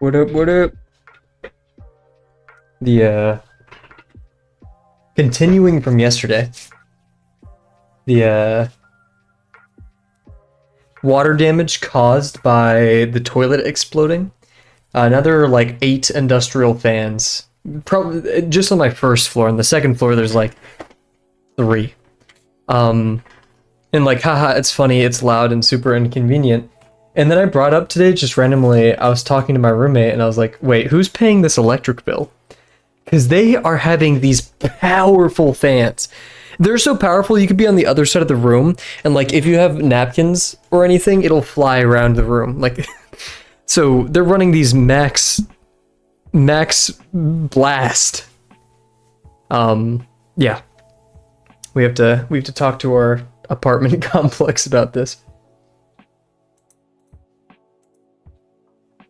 What up, what up? The, continuing from yesterday, the, water damage caused by the toilet exploding. Now there are like 8 industrial fans, probably just on my first floor. On the second floor, there's like 3. And like, haha, it's funny, it's loud and super inconvenient. And then I brought up today, just randomly, I was talking to my roommate and I was like, wait, who's paying this electric bill? Because they are having these powerful fans. They're so powerful, you could be on the other side of the room, and like, if you have napkins or anything, it'll fly around the room. Like, so they're running these max blast. Yeah. We have to talk to our apartment complex about this.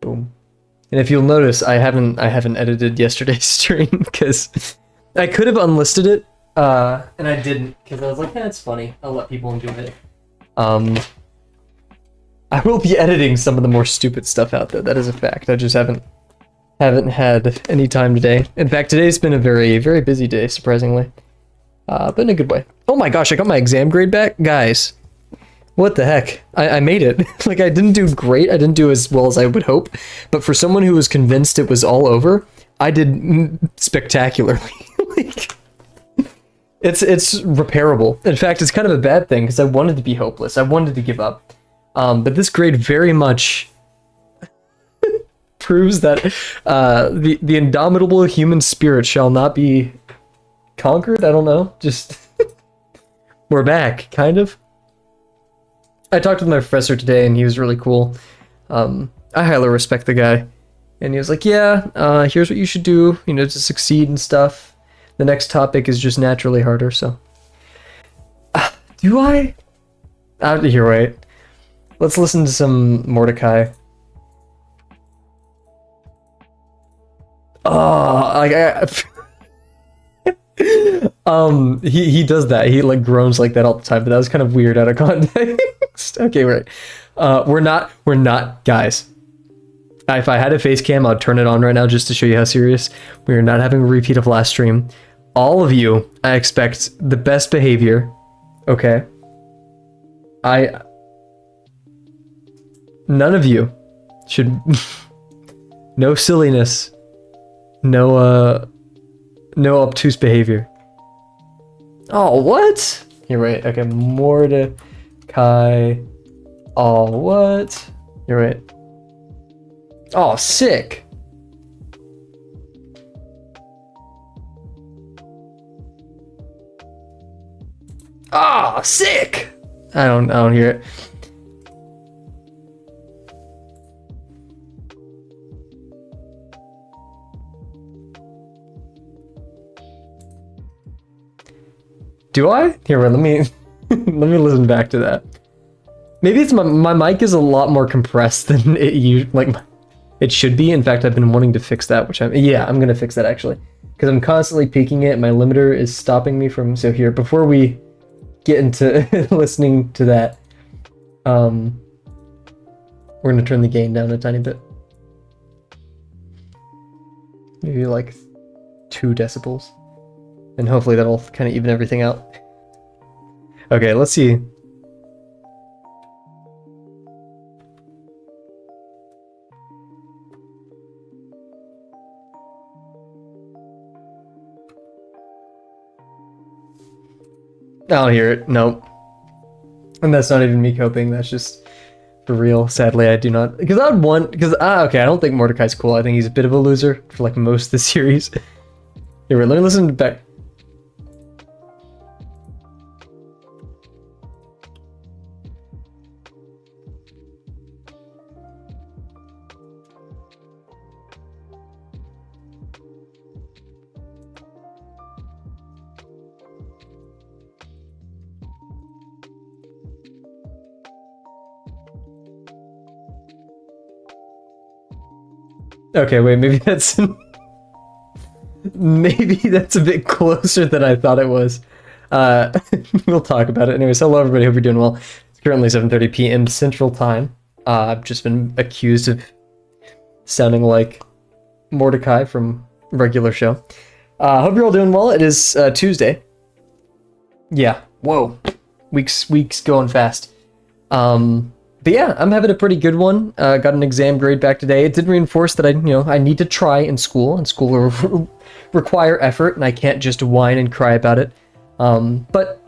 Boom. And if you'll notice, I haven't edited yesterday's stream because I could have unlisted it, and I didn't because I was like, it's funny. I'll let people enjoy it. I will be editing some of the more stupid stuff out though. That is a fact. I just haven't had any time today. In fact, today's been a very, very busy day, surprisingly, but in a good way. Oh my gosh, I got my exam grade back, guys. What the heck? I made it. Like, I didn't do great. I didn't do as well as I would hope. But for someone who was convinced it was all over, I did spectacularly. Like, it's repairable. In fact, it's kind of a bad thing because I wanted to be hopeless. I wanted to give up. But this grade very much proves that the indomitable human spirit shall not be conquered. I don't know. Just we're back, kind of. I talked with my professor today, and he was really cool. I highly respect the guy. And he was like, yeah, here's what you should do, you know, to succeed and stuff. The next topic is just naturally harder, so. Do I? Here, wait. Let's listen to some Mordecai. Oh, like, he does that. He like groans like that all the time, but that was kind of weird out of context. Okay, right. We're not guys. If I had a face cam, I'd turn it on right now just to show you how serious. We are not having a repeat of last stream. All of you, I expect the best behavior. Okay. None of you should no silliness. No obtuse behavior. Oh, what? You're right. Okay, Mordecai. Oh, what? You're right. Oh, sick. Ah, sick. I don't hear it. Do I? Here, let me let me listen back to that. Maybe it's my mic is a lot more compressed than it should be. In fact, I've been wanting to fix that, I'm gonna fix that actually, because I'm constantly peaking it. My limiter is stopping me from. So here, before we get into listening to that, we're gonna turn the gain down a tiny bit, maybe like 2 decibels. And hopefully that'll kind of even everything out. Okay, let's see. I don't hear it. Nope. And that's not even me coping. That's just for real. Sadly, I do not. Because I would want. Because, okay, I don't think Mordecai's cool. I think he's a bit of a loser for like most of the series. Here, let me listen back. Okay, wait, maybe that's a bit closer than I thought it was. We'll talk about it. Anyways, hello everybody, hope you're doing well. It's currently 7:30 p.m. Central Time. I've just been accused of sounding like Mordecai from regular show. Hope you're all doing well. It is Tuesday. Yeah. Whoa. Weeks going fast. But yeah, I'm having a pretty good one. Got an exam grade back today. It did reinforce that I need to try in school, and school will require effort, and I can't just whine and cry about it. But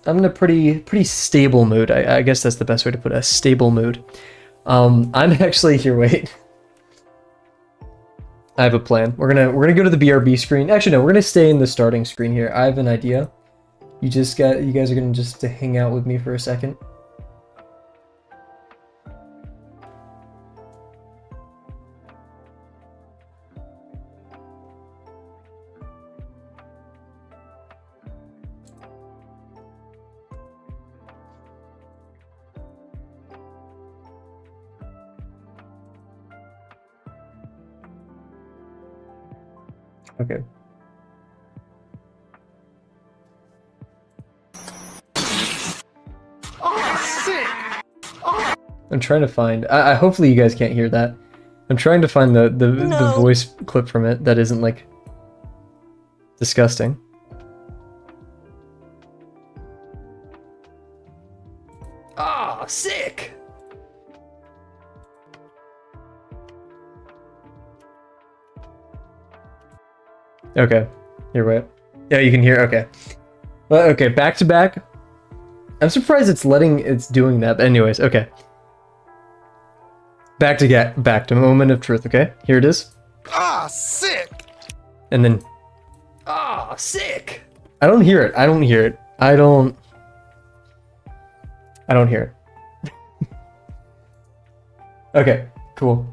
I'm in a pretty stable mood. I guess that's the best way to put it, a stable mood. I'm actually here. Wait, I have a plan. We're gonna go to the BRB screen. Actually, no, we're gonna stay in the starting screen here. I have an idea. You guys are gonna just hang out with me for a second. Okay. Oh, sick! Oh. I'm trying to find. I hopefully you guys can't hear that. I'm trying to find the voice clip from it that isn't like disgusting. Ah, sick! Okay, here, wait. Yeah, you can hear. Okay, well, okay, back to back. I'm surprised it's doing that. But anyways, okay. Back to moment of truth. Okay, here it is. Ah, sick! And then, ah, sick. I don't hear it. I don't hear it. I don't hear it. Okay, cool.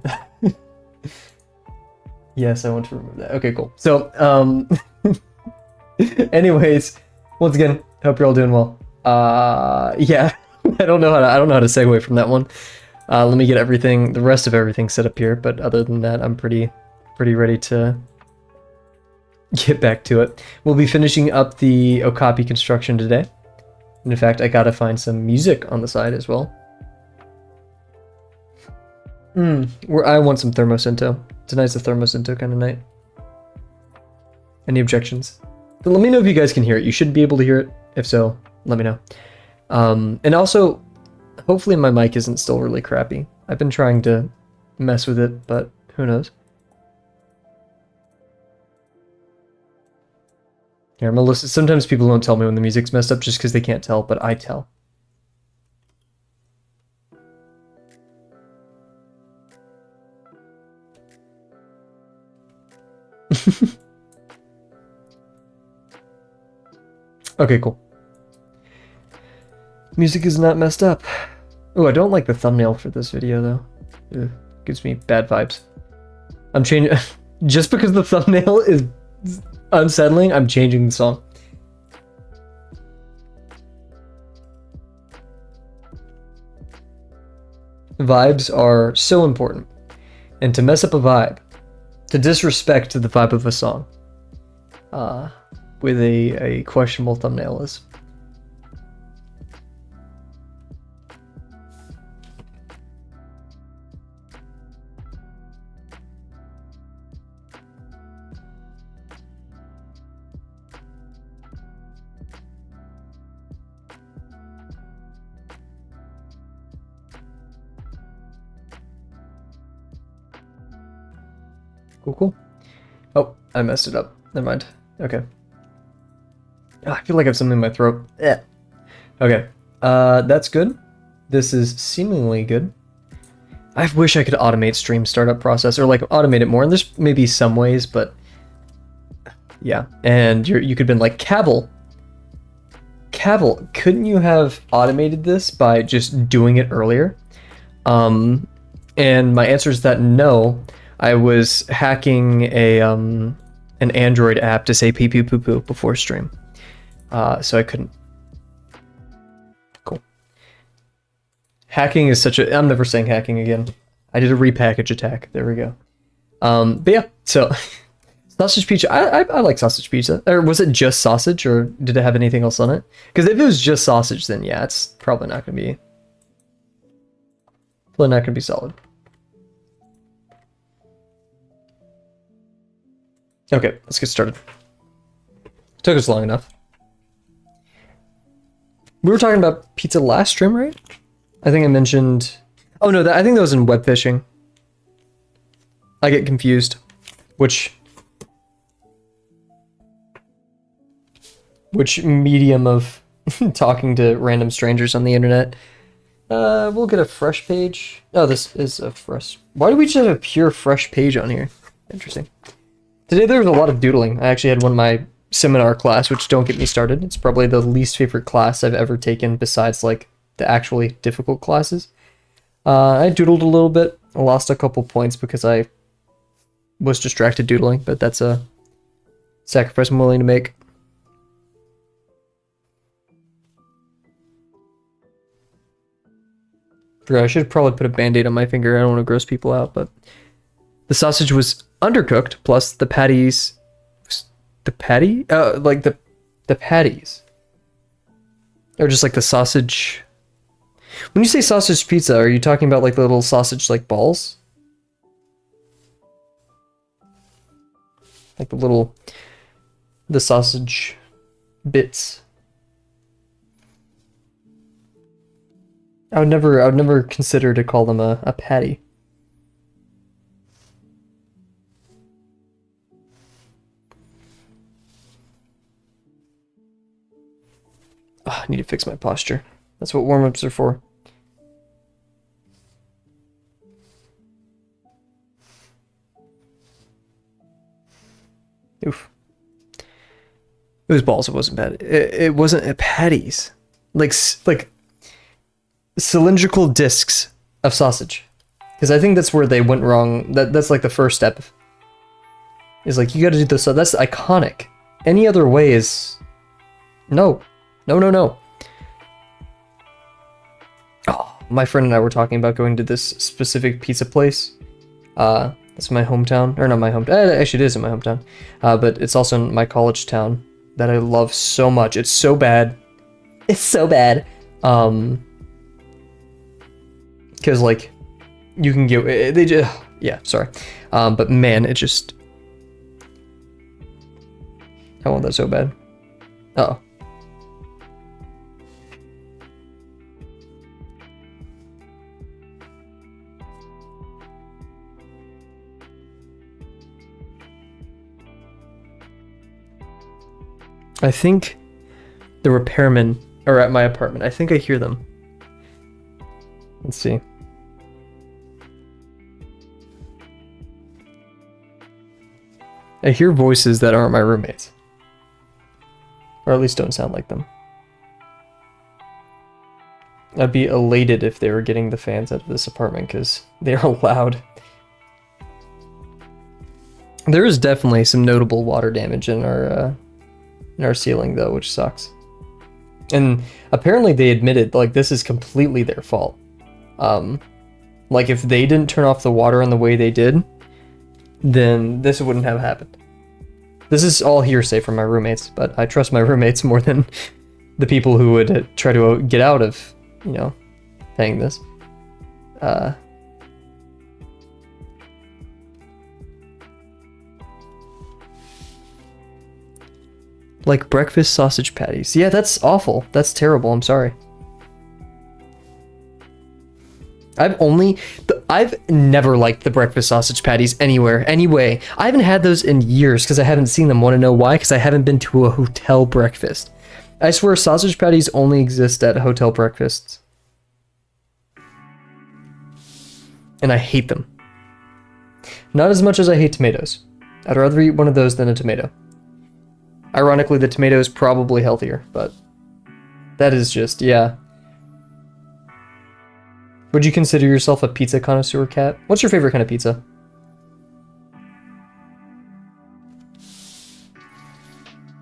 Yes, I want to remove that. Okay, cool. So, anyways, once again, hope you're all doing well. Yeah, I don't know how to segue from that one. Let me get the rest of everything set up here. But other than that, I'm pretty ready to get back to it. We'll be finishing up the Okapi Construction today. And in fact, I gotta find some music on the side as well. I want some Thermocinto. Tonight's a Thermocinto kind of night. Any objections? But let me know if you guys can hear it. You should be able to hear it. If so, let me know. And also, hopefully my mic isn't still really crappy. I've been trying to mess with it, but who knows? Here, I'm gonna listen. Sometimes people don't tell me when the music's messed up just because they can't tell, but I tell. Okay, cool. Music is not messed up. Oh, I don't like the thumbnail for this video though. Ugh, gives me bad vibes. I'm changing just because the thumbnail is unsettling. I'm changing the song. Vibes are so important, and to mess up a vibe, to disrespect the vibe of a song, with a questionable thumbnail is. Cool. Oh, I messed it up. Never mind. Okay. Oh, I feel like I have something in my throat. Yeah. Okay. That's good. This is seemingly good. I wish I could automate stream startup process, or like automate it more. And there's maybe some ways, but yeah. And you could have been like, Kavel, couldn't you have automated this by just doing it earlier? And my answer is that no. I was hacking an Android app to say pee pee poo poo before stream, so I couldn't. Cool. Hacking is such a. I'm never saying hacking again. I did a repackage attack. There we go. But yeah, so sausage pizza. I like sausage pizza. Or was it just sausage, or did it have anything else on it? Because if it was just sausage, then yeah, it's probably not gonna be. Probably not gonna be solid. Okay, let's get started. Took us long enough. We were talking about pizza last stream, right? I think I mentioned... Oh no, I think that was in web fishing. I get confused. Which medium of talking to random strangers on the internet. We'll get a fresh page. Oh, this is a fresh... Why do we just have a pure fresh page on here? Interesting. Today there was a lot of doodling. I actually had one of my seminar class, which don't get me started. It's probably the least favorite class I've ever taken besides like the actually difficult classes. I doodled a little bit. I lost a couple points because I was distracted doodling, but that's a sacrifice I'm willing to make. I should probably put a band-aid on my finger. I don't want to gross people out, but the sausage was undercooked, plus the patties... The patty? Like the patties. Or just like the sausage... When you say sausage pizza, are you talking about like the little sausage like balls? Like the sausage bits. I would never consider to call them a patty. Oh, I need to fix my posture. That's what warm-ups are for. Oof. It was balls, it wasn't patty. It wasn't a patties. Like cylindrical discs of sausage. Because I think that's where they went wrong. That's like the first step. Is like, you gotta do this. So that's iconic. Any other way is... No. No. Oh, my friend and I were talking about going to this specific pizza place. It's my hometown. Or not my hometown. Actually, it is in my hometown. But it's also in my college town that I love so much. It's so bad. It's so bad. Because, like, you can get... They just... Yeah, sorry. But, man, it just... I want that so bad. Uh-oh. I think the repairmen are at my apartment. I think I hear them. Let's see. I hear voices that aren't my roommates. Or at least don't sound like them. I'd be elated if they were getting the fans out of this apartment because they are loud. There is definitely some notable water damage in our ceiling though, which sucks. And apparently they admitted like this is completely their fault. Like if they didn't turn off the water in the way they did, then this wouldn't have happened. This is all hearsay from my roommates, but I trust my roommates more than the people who would try to get out of, you know, paying this. Like breakfast sausage patties. Yeah, that's awful. That's terrible. I'm sorry. I've never liked the breakfast sausage patties anywhere, anyway. I haven't had those in years because I haven't seen them. Want to know why? Because I haven't been to a hotel breakfast. I swear sausage patties only exist at hotel breakfasts. And I hate them. Not as much as I hate tomatoes. I'd rather eat one of those than a tomato. Ironically, the tomato is probably healthier, but that is just, yeah. Would you consider yourself a pizza connoisseur, Cat? What's your favorite kind of pizza?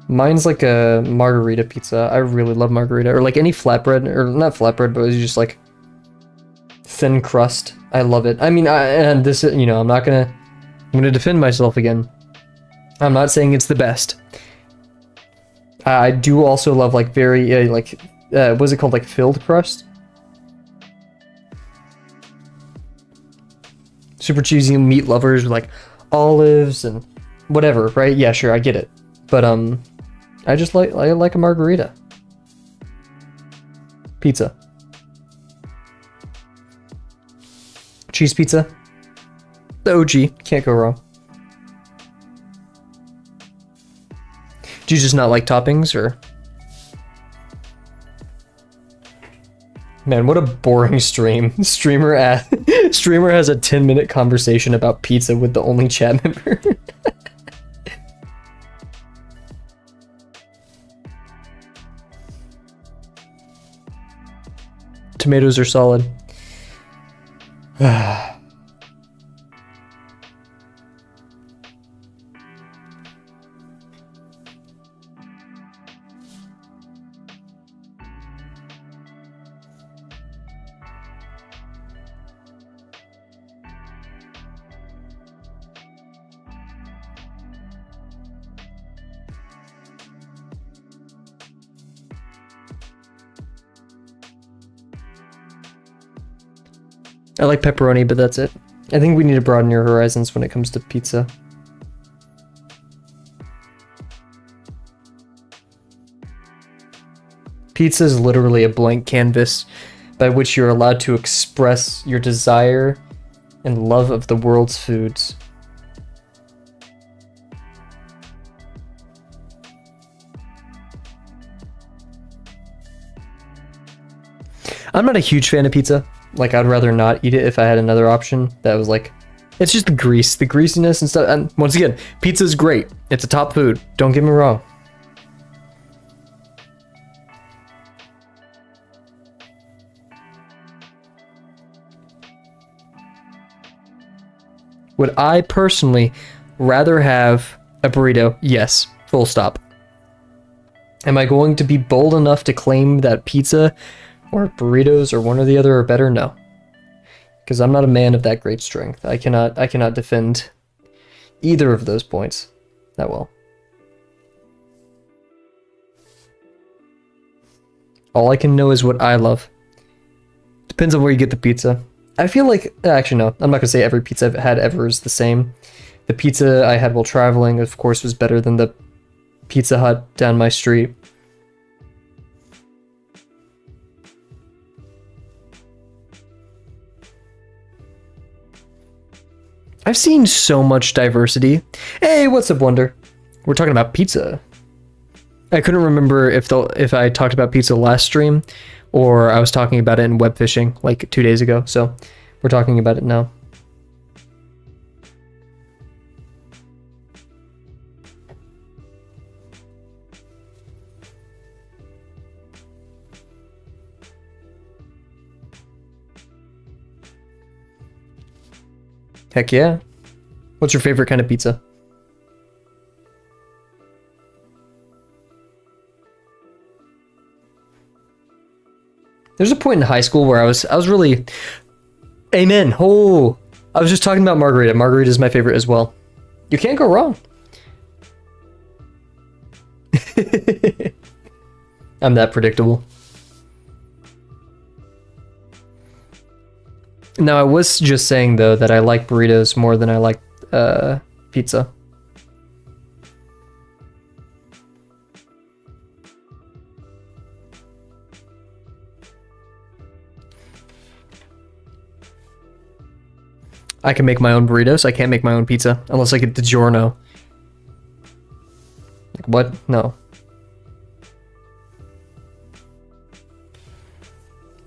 Mine's like a margarita pizza. I really love margarita. Or like any flatbread, or not flatbread, but it's just like thin crust. I love it. I mean, and this, you know, I'm gonna defend myself again. I'm not saying it's the best. I do also love like very, what's it called? Like filled crust? Super cheesy meat lovers with like olives and whatever, right? Yeah, sure, I get it. But I like a margarita. Pizza. Cheese pizza. The OG, can't go wrong. Do you just not like toppings, or? Man, what a boring stream. Streamer has a 10-minute conversation about pizza with the only chat member. Tomatoes are solid. I like pepperoni, but that's it. I think we need to broaden your horizons when it comes to pizza. Pizza is literally a blank canvas by which you're allowed to express your desire and love of the world's foods. I'm not a huge fan of pizza. Like, I'd rather not eat it if I had another option that was like, it's just the grease, the greasiness and stuff. And once again, pizza's great. It's a top food. Don't get me wrong. Would I personally rather have a burrito? Yes, full stop. Am I going to be bold enough to claim that pizza or burritos or one or the other are better? No. Because I'm not a man of that great strength. I cannot defend either of those points that well. All I can know is what I love. Depends on where you get the pizza. I feel like, actually no, I'm not gonna say every pizza I've had ever is the same. The pizza I had while traveling, of course, was better than the Pizza Hut down my street. I've seen so much diversity. Hey, what's up, Wonder? We're talking about pizza. I couldn't remember if I talked about pizza last stream or I was talking about it in web fishing like 2 days ago. So we're talking about it now. Heck yeah. What's your favorite kind of pizza? There's a point in high school where I was really... Amen. Oh, I was just talking about margarita. Margarita is my favorite as well. You can't go wrong. I'm that predictable. Now, I was just saying, though, that I like burritos more than I like pizza. I can make my own burritos. I can't make my own pizza unless I get DiGiorno. Like, what? No.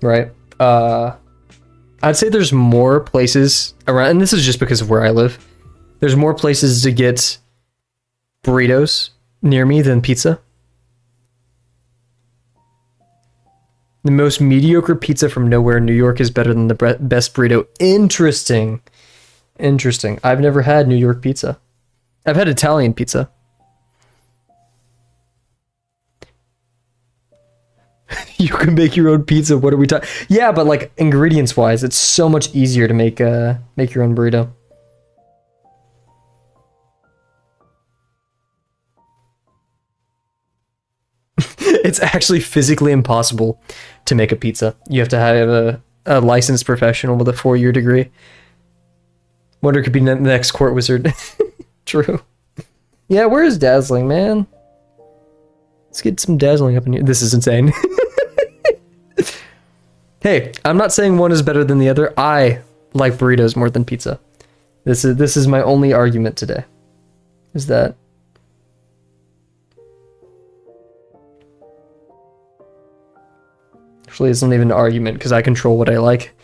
Right. I'd say there's more places around, and this is just because of where I live. There's more places to get burritos near me than pizza. The most mediocre pizza from nowhere in New York is better than the best burrito. Interesting. Interesting. I've never had New York pizza. I've had Italian pizza. You can make your own pizza. What are we talking? Yeah, but like ingredients wise, it's so much easier to make your own burrito. It's actually physically impossible to make a pizza. You have to have a licensed professional with a 4-year degree. Wonder could be the next court wizard. True. Yeah, where is dazzling, man? Let's get some dazzling up in here. This is insane. Hey, I'm not saying one is better than the other. I like burritos more than pizza. This is my only argument today. Is that actually it's not even an argument because I control what I like.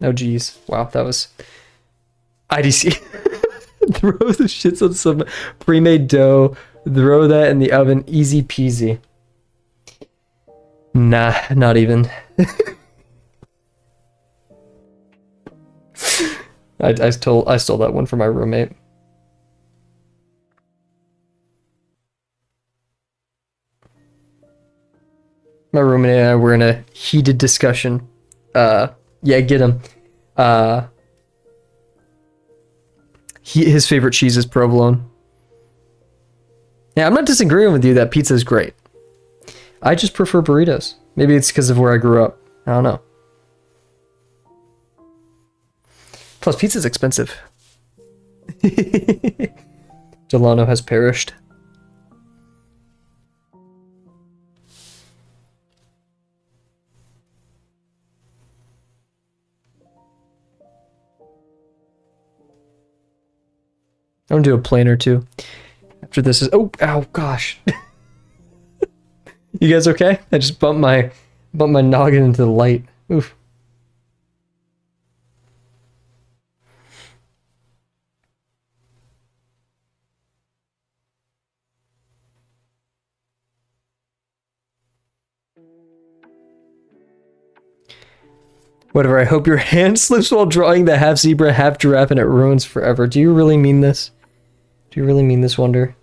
Oh geez. Wow, that was IDC. Throw the shits on some pre-made dough, throw that in the oven, easy peasy. Nah, not even. I stole that one from my roommate. My roommate and I were in a heated discussion. Yeah, get him. His favorite cheese is provolone. Yeah, I'm not disagreeing with you that pizza is great. I just prefer burritos. Maybe it's because of where I grew up. I don't know. Plus, pizza's expensive. Delano has perished. I'm gonna do a plane or two. After this is ow gosh. You guys okay? I just bumped my noggin into the light. Oof. Whatever, I hope your hand slips while drawing the half zebra, half giraffe, and it ruins forever. Do you really mean this? Do you really mean this, Wonder?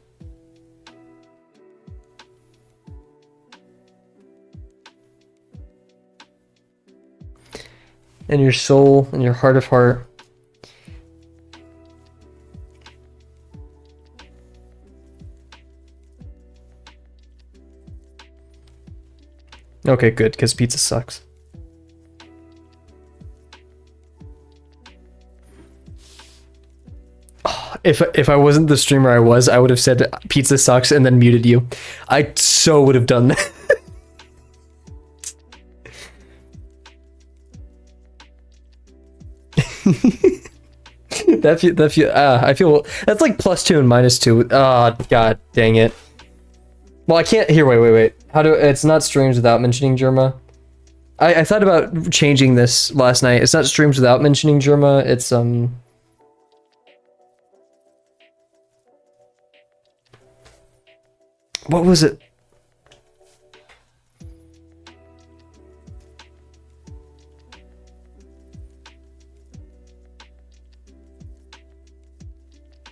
And your soul, and your heart of heart. Okay, good, because pizza sucks. If I wasn't the streamer I was, I would have said pizza sucks and then muted you. I so would have done that. I feel that's like +2 and -2. Oh, god dang it. Well, I can't here. Wait. It's not streams without mentioning Germa. I thought about changing this last night. It's not streams without mentioning Germa. It's what was it?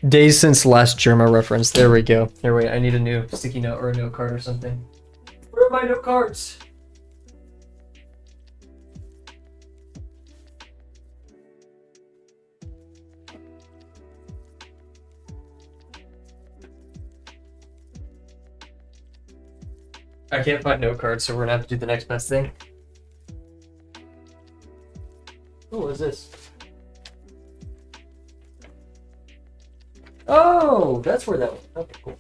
Days since last Germa reference. There we go. Here, wait. I need a new sticky note or a note card or something. Where are my note cards? I can't find note cards, so we're gonna have to do the next best thing. Oh, what is this? Oh, that's where that was. Okay, cool.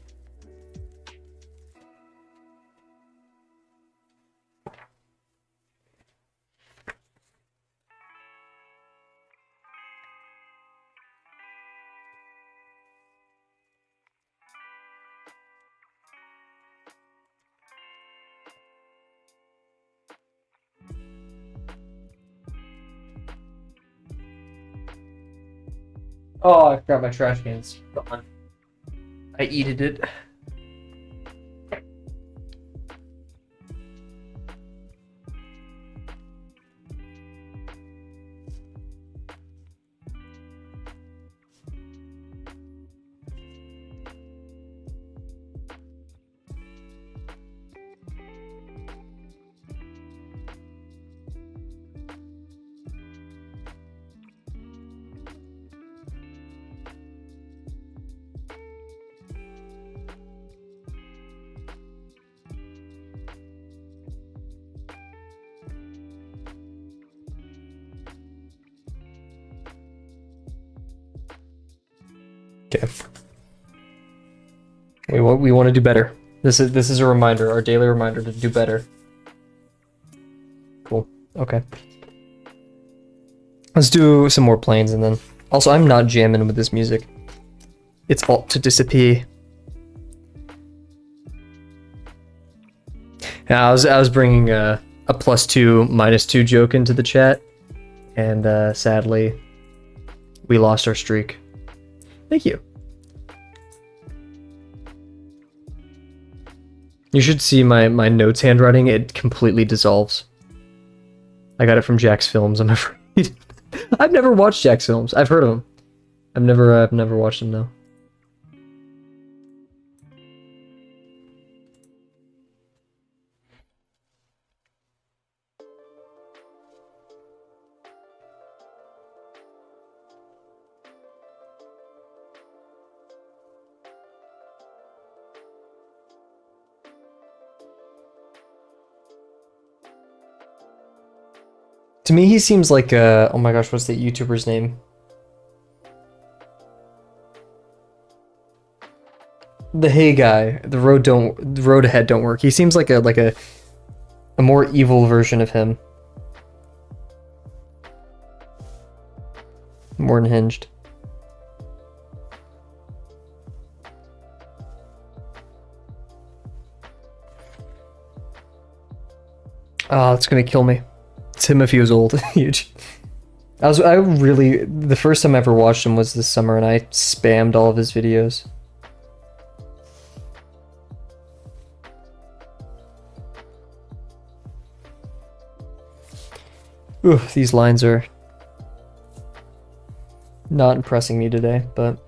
Oh, I forgot my trash cans. Gone. I eated it. Okay. We want to do better. This is a reminder, our daily reminder to do better. Cool. Okay. Let's do some more planes and then... Also, I'm not jamming with this music. It's all to disappear. Yeah, I was bringing a +2, -2 joke into the chat, and sadly, we lost our streak. Thank you. You should see my notes handwriting. It completely dissolves. I got it from Jack's Films, I'm afraid. I've never watched Jack's Films. I've heard of him. I've never watched him though. To me, he seems like oh my gosh, what's that YouTuber's name? The Hey guy. The road ahead don't work. He seems like a more evil version of him. More unhinged. Oh, it's gonna kill me. It's him if he was old. Huge. I really, the first time I ever watched him was this summer and I spammed all of his videos. Ooh, these lines are not impressing me today, but...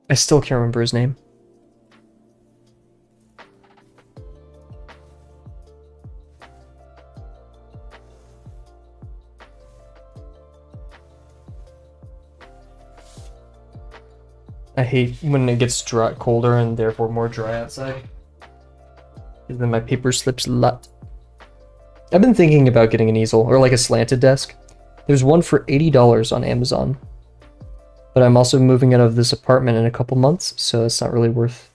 I still can't remember his name. I hate when it gets colder and therefore more dry outside. And then my paper slips a lot. I've been thinking about getting an easel, or like a slanted desk. There's one for $80 on Amazon. But I'm also moving out of this apartment in a couple months, so it's not really worth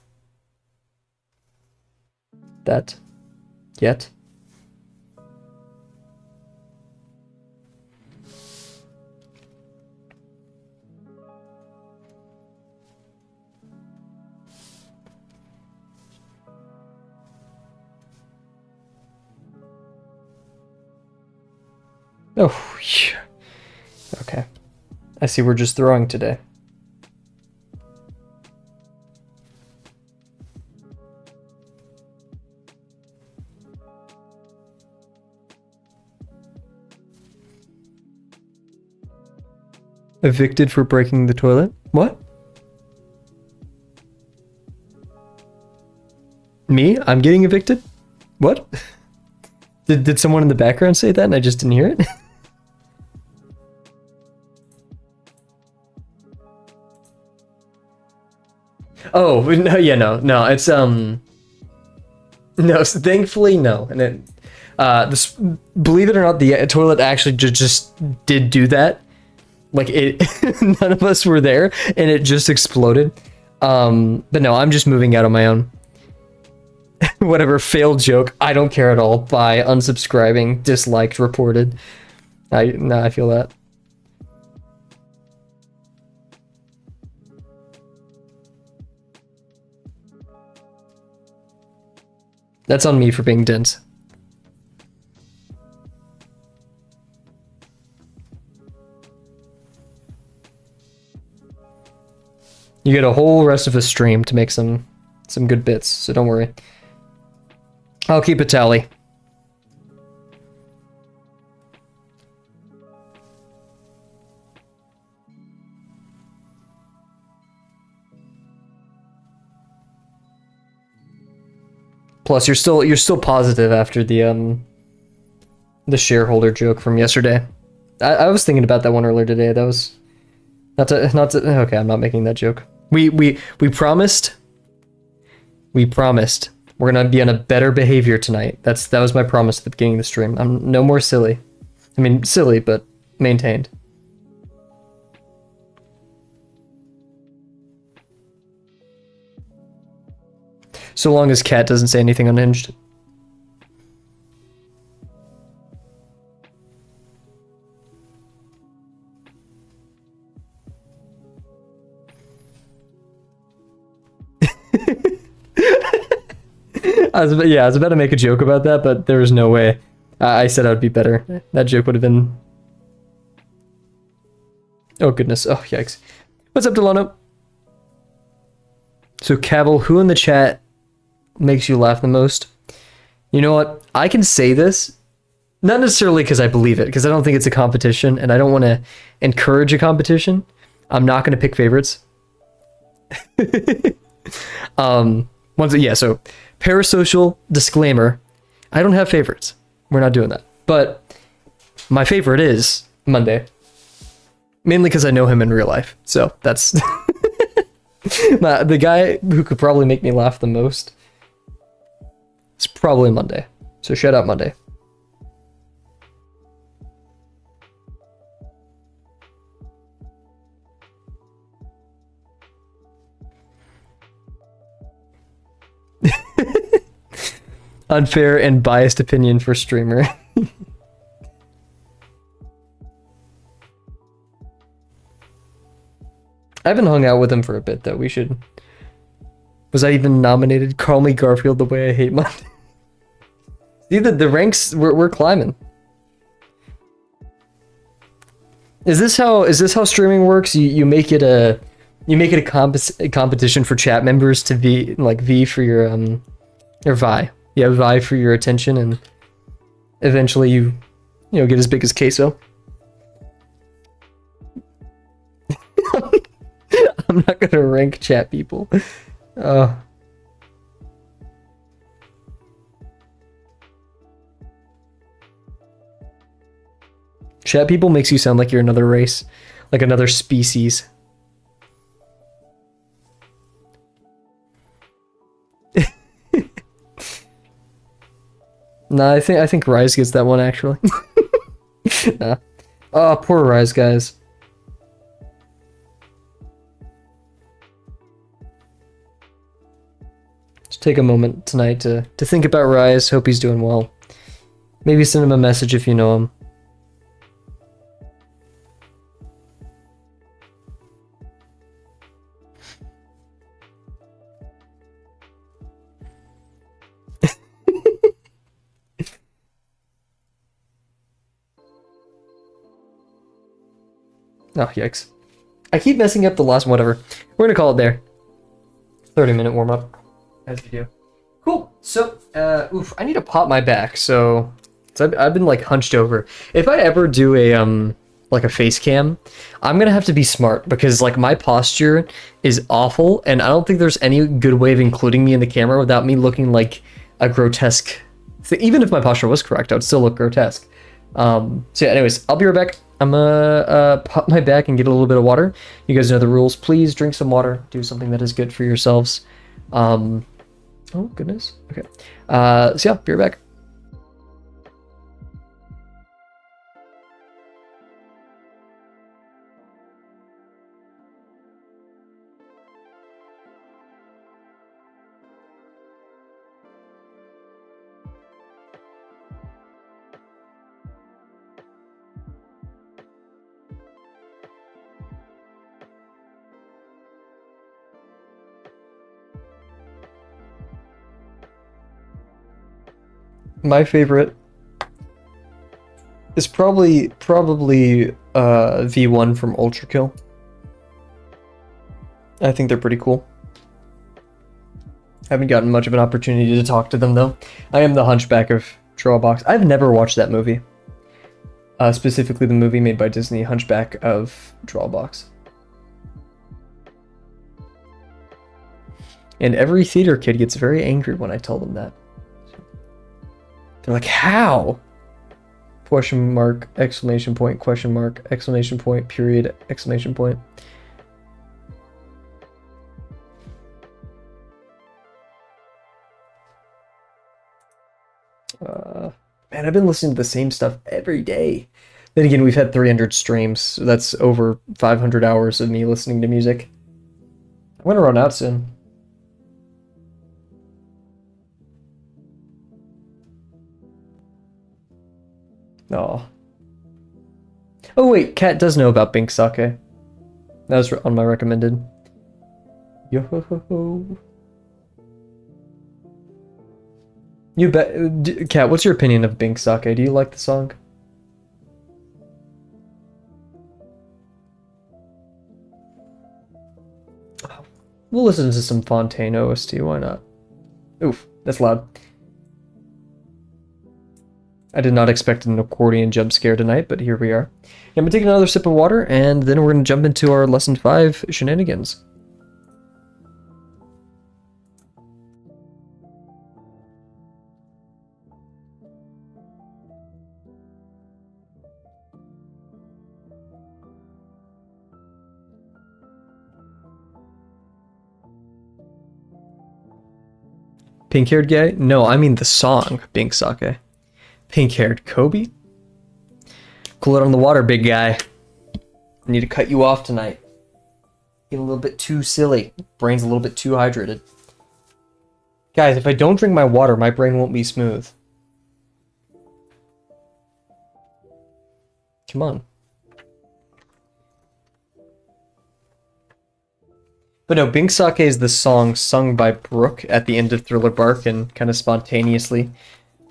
that yet. Oh, yeah. Okay. I see we're just throwing today. Evicted for breaking the toilet? What? Me? I'm getting evicted? What? Did someone in the background say that and I just didn't hear it? Oh, no, yeah, no, it's, no, so thankfully, no, and it, this, believe it or not, the toilet actually just did do that, like, it, none of us were there, and it just exploded, but no, I'm just moving out on my own. Whatever, failed joke, I don't care at all, bye, unsubscribing, disliked, reported, I feel that. That's on me for being dense. You get a whole rest of a stream to make some good bits, so don't worry. I'll keep a tally. Plus, you're still positive after the shareholder joke from yesterday. I was thinking about that one earlier today. That was not to okay, I'm not making that joke. We promised We promised. We're gonna be on a better behavior tonight. That was my promise at the beginning of the stream. I'm no more silly. I mean, silly, but maintained. So long as Cat doesn't say anything unhinged. I was about to make a joke about that, but there was no way. I said I would be better. That joke would have been... Oh, goodness. Oh, yikes. What's up, Delano? So, Kavel, who in the chat makes you laugh the most? You know what? I can say this, not necessarily because I believe it, because I don't think it's a competition, and I don't want to encourage a competition. I'm not going to pick favorites. So parasocial disclaimer, I don't have favorites. We're not doing that. But my favorite is Monday. Mainly because I know him in real life. So that's the guy who could probably make me laugh the most. It's probably Monday. So shout out Monday. Unfair and biased opinion for streamer. I haven't hung out with him for a bit though. We should. Was I even nominated? Call me Garfield the way I hate Monday. See the ranks we're climbing. Is this how streaming works? You make it a competition for chat members to be like V for your or Vi. Yeah, vie for your attention, and eventually you get as big as Queso. I'm not gonna rank chat people. Chat people makes you sound like you're another race, like another species. Nah, I think Rise gets that one actually. Nah. Oh, poor Rise, guys. Just take a moment tonight to think about Rise. Hope he's doing well. Maybe send him a message if you know him. Oh, yikes. I keep messing up the last one, whatever. We're gonna call it there. 30-minute warm-up. As you do. Cool. So, I need to pop my back, so I've been, like, hunched over. If I ever do a, like a face cam, I'm gonna have to be smart, because, like, my posture is awful, and I don't think there's any good way of including me in the camera without me looking like a grotesque... Even if my posture was correct, I would still look grotesque. So yeah, anyways, I'll be right back. I'm gonna pop my back and get a little bit of water. You guys know the rules. Please drink some water. Do something that is good for yourselves. Oh, goodness. Okay. So yeah, be right back. My favorite is probably V1 from Ultra Kill. I think they're pretty cool. Haven't gotten much of an opportunity to talk to them though. I am the Hunchback of Drawbox. I've never watched that movie. Specifically the movie made by Disney, Hunchback of Drawbox. And every theater kid gets very angry when I tell them that. They're like, how? Question mark, exclamation point, question mark, exclamation point, period, exclamation point. Man, I've been listening to the same stuff every day. Then again, we've had 300 streams, so that's over 500 hours of me listening to music. I'm gonna run out soon. Oh. Oh wait, Kat does know about Bink Sake. That was on my recommended. Yo ho ho ho. You bet, Kat. What's your opinion of Bink Sake? Do you like the song? We'll listen to some Fontaine OST. Why not? Oof, that's loud. I did not expect an accordion jump scare tonight, but here we are. I'm gonna take another sip of water, and then we're gonna jump into our lesson 5 shenanigans. Pink-haired guy? No, I mean the song, Bink Sake. Pink-haired Kobe? Cool it on the water, big guy. I need to cut you off tonight. Getting a little bit too silly. Brain's a little bit too hydrated. Guys, if I don't drink my water, my brain won't be smooth. Come on. But no, Bink Sake is the song sung by Brooke at the end of Thriller Bark and kind of spontaneously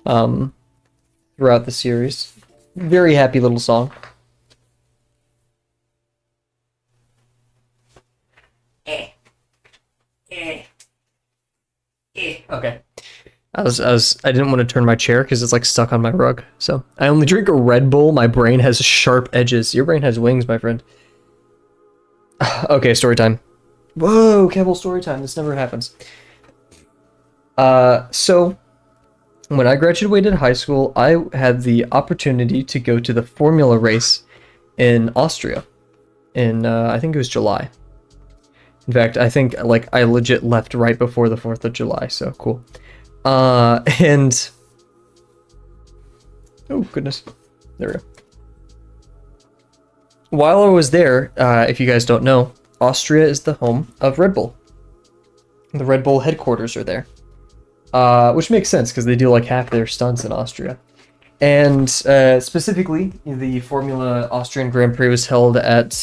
throughout the series. Very happy little song. Okay. I didn't want to turn my chair because it's like stuck on my rug. So I only drink a Red Bull. My brain has sharp edges. Your brain has wings, my friend. Okay, story time. Whoa, Kavel story time. This never happens. So when I graduated high school, I had the opportunity to go to the Formula race in Austria in, I think it was July. In fact, I think like I legit left right before the 4th of July, so cool. And oh goodness, there we go. While I was there, if you guys don't know, Austria is the home of Red Bull. The Red Bull headquarters are there, which makes sense because they do like half their stunts in Austria. And specifically, the Formula Austrian Grand Prix was held at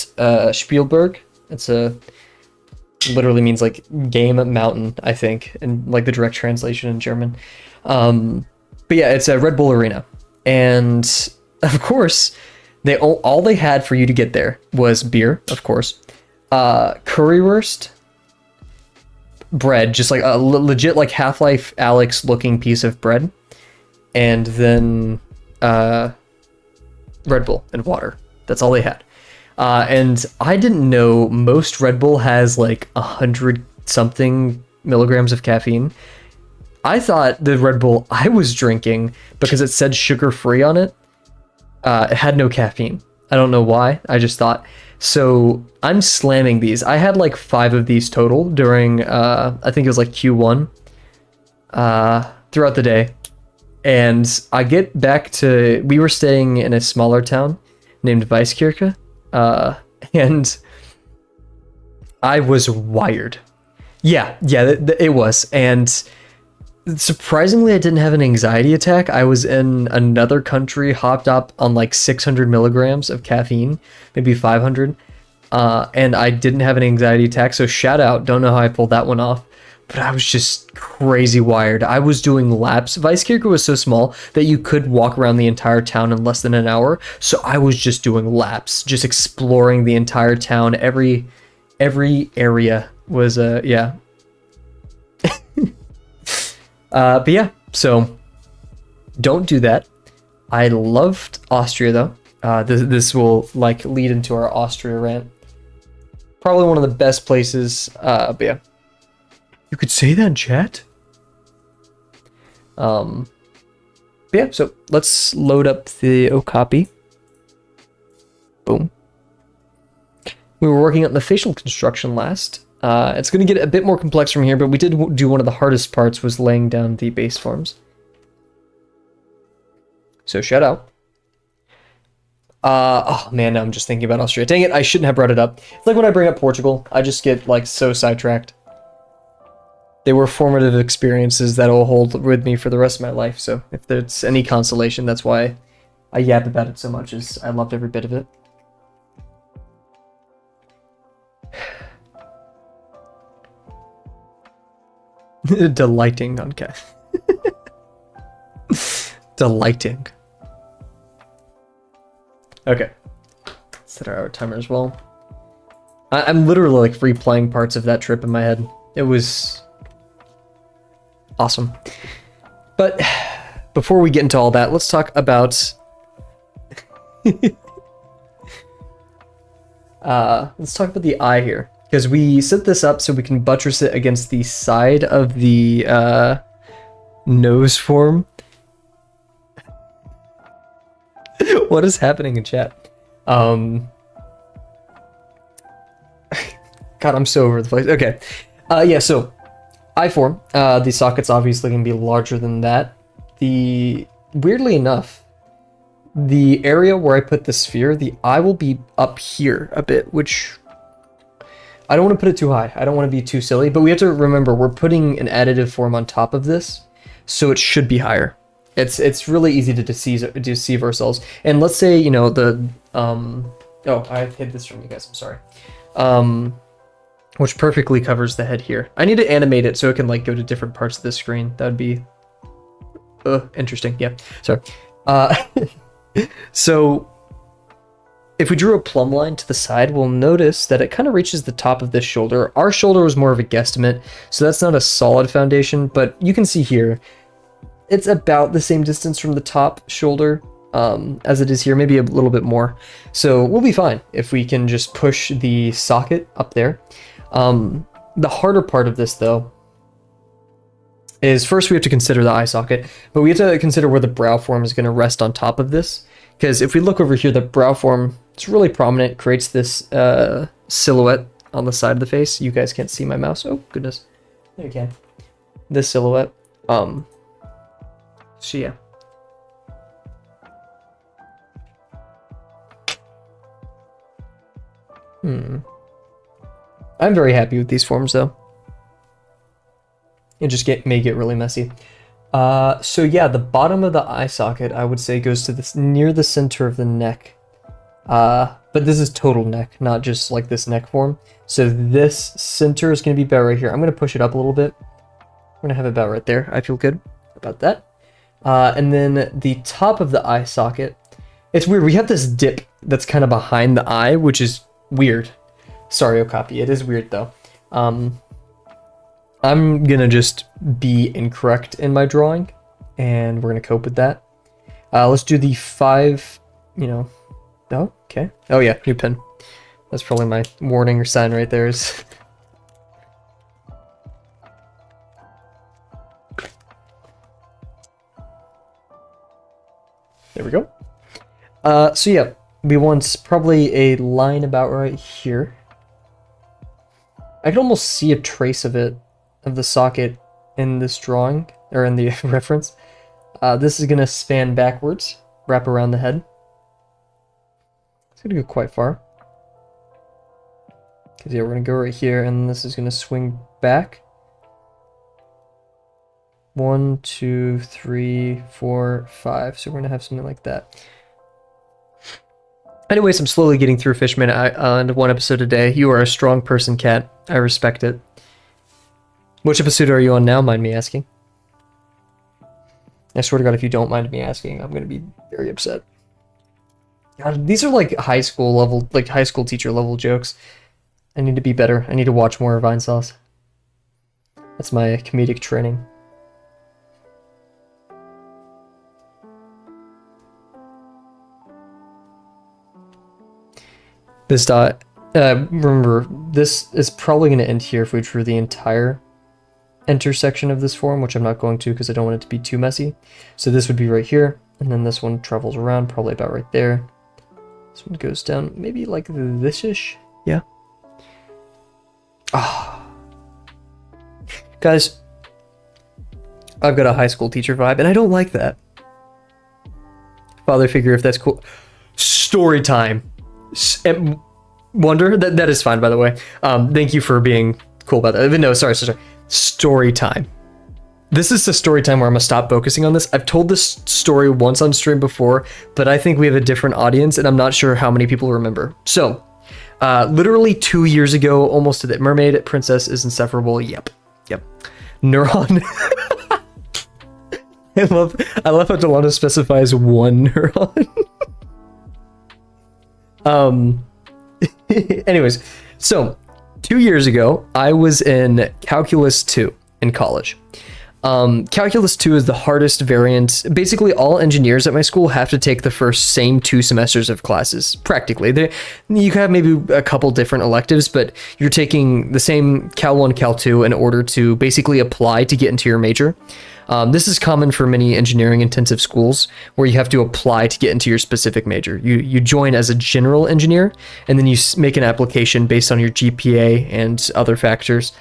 Spielberg. It's literally means like game mountain, I think, and like the direct translation in German. But yeah, it's a Red Bull Arena, and of course, all they had for you to get there was beer, of course, currywurst, bread, just like a legit like Half-Life Alyx looking piece of bread, and then Red Bull and water. That's all they had. And I didn't know most Red Bull has like 100 something milligrams of caffeine. I thought the Red Bull I was drinking, because it said sugar-free on it, it had no caffeine. I don't know why. I just thought. So I'm slamming these. I had like 5 of these total during, I think it was like Q1, throughout the day. And I get back to, we were staying in a smaller town named Weiskirche. And I was wired. Yeah, it was. And surprisingly, I didn't have an anxiety attack. I was in another country, hopped up on like 600 milligrams of caffeine, maybe 500. And I didn't have an anxiety attack. So shout out. Don't know how I pulled that one off. But I was just crazy wired. I was doing laps. Weiskirche was so small that you could walk around the entire town in less than an hour. So I was just doing laps, just exploring the entire town. Every area was, yeah. But yeah, so don't do that. I loved Austria though. This will like lead into our Austria rant. Probably one of the best places, but yeah. You could say that in chat. But yeah, so let's load up the Okapi. Boom. We were working on the facial construction last. It's going to get a bit more complex from here, but we did do one of the hardest parts, was laying down the base forms. So shout out. Oh man, now I'm just thinking about Austria. Dang it, I shouldn't have brought it up. It's like when I bring up Portugal, I just get like so sidetracked. They were formative experiences that will hold with me for the rest of my life. So if there's any consolation, that's why I yap about it so much, is I loved every bit of it. Delighting on cat. Delighting. Okay. Set our timer as well. I'm literally like replaying parts of that trip in my head. It was awesome. But before we get into all that, let's talk about let's talk about the eye here, because we set this up so we can buttress it against the side of the nose form. What is happening in chat? God, I'm so over the place. Okay. Yeah, so eye form. The socket's obviously going to be larger than that. Weirdly enough, the area where I put the sphere, the eye will be up here a bit, which I don't want to put it too high. I don't want to be too silly, but we have to remember we're putting an additive form on top of this, so it should be higher. It's really easy to deceive ourselves. And let's say, you know, oh, I hid this from you guys, I'm sorry. Which perfectly covers the head here. I need to animate it so it can like go to different parts of the screen. That would be interesting. Yeah, sorry. So if we drew a plumb line to the side, we'll notice that it kind of reaches the top of this shoulder. Our shoulder was more of a guesstimate, so that's not a solid foundation, but you can see here, it's about the same distance from the top shoulder as it is here, maybe a little bit more. So we'll be fine if we can just push the socket up there. The harder part of this, though, is first we have to consider the eye socket, but we have to consider where the brow form is going to rest on top of this. Because if we look over here, the brow form is really prominent, creates this silhouette on the side of the face. You guys can't see my mouse. Oh, goodness. There you can. This silhouette. So yeah. I'm very happy with these forms, though. It just may get really messy. So yeah, the bottom of the eye socket, I would say, goes to this near the center of the neck. But this is total neck, not just like this neck form. So this center is going to be about right here. I'm going to push it up a little bit. We're going to have it about right there. I feel good about that. And then the top of the eye socket, it's weird. We have this dip that's kind of behind the eye, which is weird. Sorry, Okapi. It is weird, though. I'm going to just be incorrect in my drawing, and we're going to cope with that. Let's do the 5, you know. Oh, okay. Oh, yeah, new pen. That's probably my warning or sign right there. Is there we go. So yeah, we want probably a line about right here. I can almost see a trace of it, of the socket in this drawing, or in the reference. This is going to span backwards, wrap around the head. It's going to go quite far. Because yeah, we're going to go right here, and this is going to swing back. 1, 2, 3, 4, 5. So we're going to have something like that. Anyways, I'm slowly getting through Fishman on 1 episode a day. You are a strong person, Cat. I respect it. Which episode are you on now, mind me asking? I swear to God, if you don't mind me asking, I'm going to be very upset. God, these are like high school level, like high school teacher level jokes. I need to be better. I need to watch more Vinesauce. That's my comedic training. This dot, remember, this is probably going to end here if we drew the entire intersection of this form, which I'm not going to because I don't want it to be too messy. So this would be right here, and then this one travels around, probably about right there. This one goes down, maybe like this-ish. Yeah. Ah. Guys, I've got a high school teacher vibe, and I don't like that. father figure, if that's cool. Story time. Wonder, that is fine, by the way. Thank you for being cool about that. No, sorry. Story time. This is the story time where I'm gonna stop focusing on this. I've told this story once on stream before, but I think we have a different audience, and I'm not sure how many people remember. So, literally 2 years ago, almost to the mermaid princess is insufferable. Yep. Neuron. I love how Delano specifies one neuron. Anyways, so 2 years ago, I was in Calculus 2 in college. Calculus 2 is the hardest variant. Basically, all engineers at my school have to take the same 2 semesters of classes, practically. You can have maybe a couple different electives, but you're taking the same Cal 1, Cal 2 in order to basically apply to get into your major. This is common for many engineering intensive schools where you have to apply to get into your specific major. You join as a general engineer, and then you make an application based on your GPA and other factors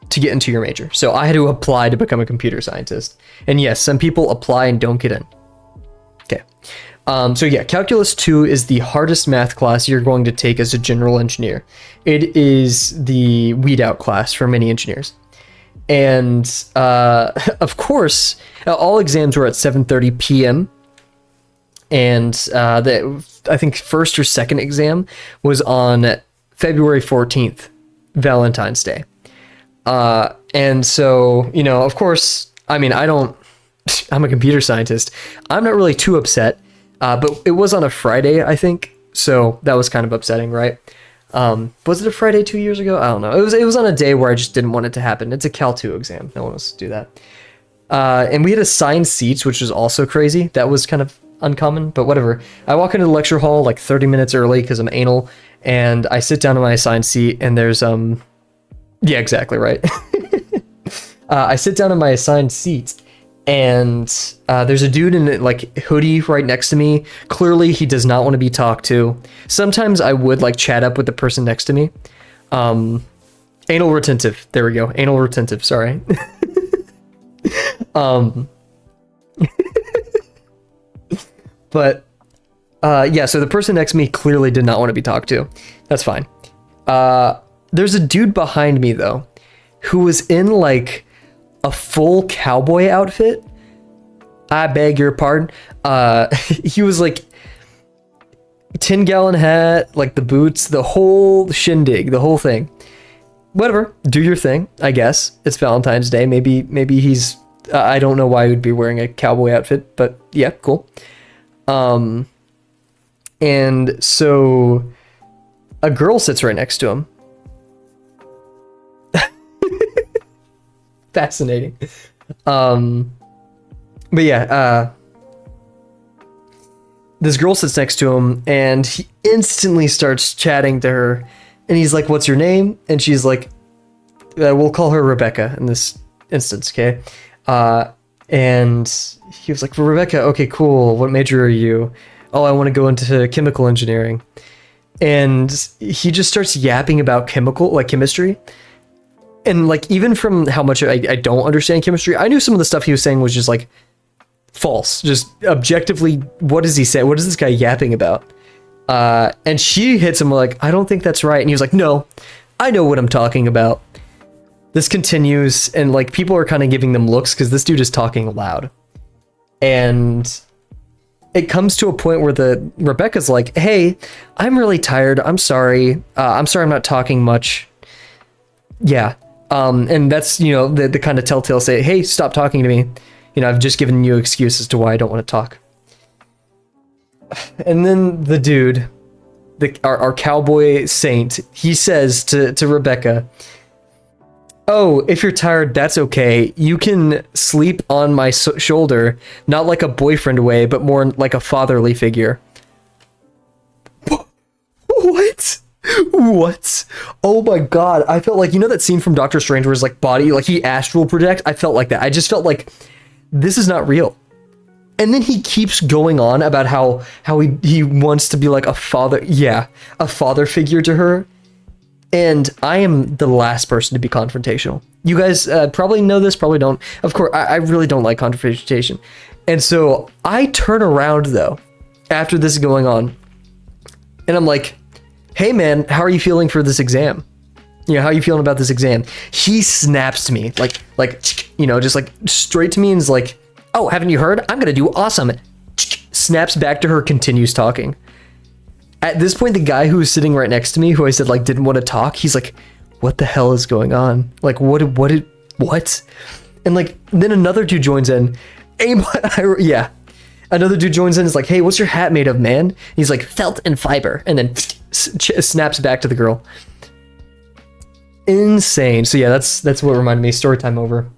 to get into your major. So I had to apply to become a computer scientist. And yes, some people apply and don't get in. Okay. So yeah, Calculus 2 is the hardest math class you're going to take as a general engineer. It is the weed out class for many engineers. And of course, all exams were at 7:30 p.m. And I think first or second exam was on February 14th, Valentine's Day. And so, you know, of course, I mean, I'm a computer scientist. I'm not really too upset, but it was on a Friday, I think. So that was kind of upsetting, right? Was it a Friday 2 years ago? I don't know. It was on a day where I just didn't want it to happen. It's a Cal 2 exam. No one wants to do that. And we had assigned seats, which was also crazy. That was kind of uncommon, but whatever. I walk into the lecture hall like 30 minutes early because I'm anal, and I sit down in my assigned seat, and there's yeah, exactly right. I sit down in my assigned seat, and there's a dude in like hoodie right next to me. Clearly, he does not want to be talked to. Sometimes I would like chat up with the person next to me. Anal retentive. There we go. Anal retentive. Sorry. But yeah, so the person next to me clearly did not want to be talked to. That's fine. There's a dude behind me though, who was in like a full cowboy outfit. I beg your pardon. He was like 10-gallon hat, like the boots, the whole shindig, the whole thing. Whatever, do your thing, I guess. It's Valentine's Day. Maybe he's, I don't know why he would be wearing a cowboy outfit, but yeah, cool. And so a girl sits right next to him. Fascinating. But yeah, this girl sits next to him, and he instantly starts chatting to her, and he's like, "What's your name?" And she's like, "We'll call her Rebecca in this instance, okay?" And he was like, "Rebecca, okay, cool. What major are you?" "Oh, I want to go into chemical engineering." And he just starts yapping about chemistry. And like, even from how much I don't understand chemistry, I knew some of the stuff he was saying was just like false. Just objectively, what does he say? What is this guy yapping about? And she hits him like, "I don't think that's right." And he was like, "No, I know what I'm talking about." This continues, and like people are kind of giving them looks because this dude is talking loud. And it comes to a point where Rebecca's like, "Hey, I'm really tired. I'm sorry. I'm not talking much." Yeah. And that's, you know, the kind of telltale say, "Hey, stop talking to me. You know, I've just given you excuses as to why I don't want to talk." And then the dude, our cowboy saint, he says to Rebecca, "Oh, if you're tired, that's okay. You can sleep on my shoulder, not like a boyfriend way, but more like a fatherly figure." What? What? Oh my god. I felt like, you know that scene from Doctor Strange where his like body, like he astral projects? I felt like that. I just felt like this is not real. And then he keeps going on about how he wants to be like a father. Yeah, a father figure to her. And I am the last person to be confrontational. You guys probably know this, probably don't. Of course, I really don't like confrontation. And so I turn around though, after this is going on, and I'm like, hey man, how are you feeling for this exam? You know, how are you feeling about this exam? He snaps to me, like, you know, just like straight to me and is like, oh, haven't you heard? I'm gonna do awesome. Snaps back to her, continues talking. At this point, the guy who was sitting right next to me, who I said like didn't want to talk, he's like, what the hell is going on? Like, what? And like, then another dude joins in. Yeah. Another dude joins in and is like, hey, what's your hat made of, man? He's like, felt and fiber. And then snaps back to the girl. Insane. So yeah, that's what reminded me. Story time over.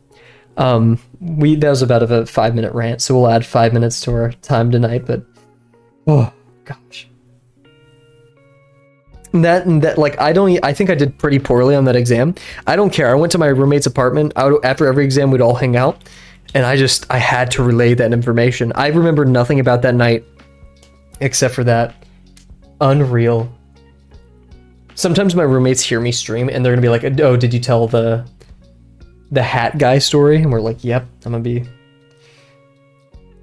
That was about a 5-minute rant, so we'll add 5 minutes to our time tonight, but oh gosh. That like I think I did pretty poorly on that exam. I don't care. I went to my roommate's apartment. After every exam we'd all hang out, and I had to relay that information. I remember nothing about that night except for that. Unreal. Sometimes my roommates hear me stream and they're gonna be like, oh, did you tell the hat guy story? And we're like, yep. I'm gonna be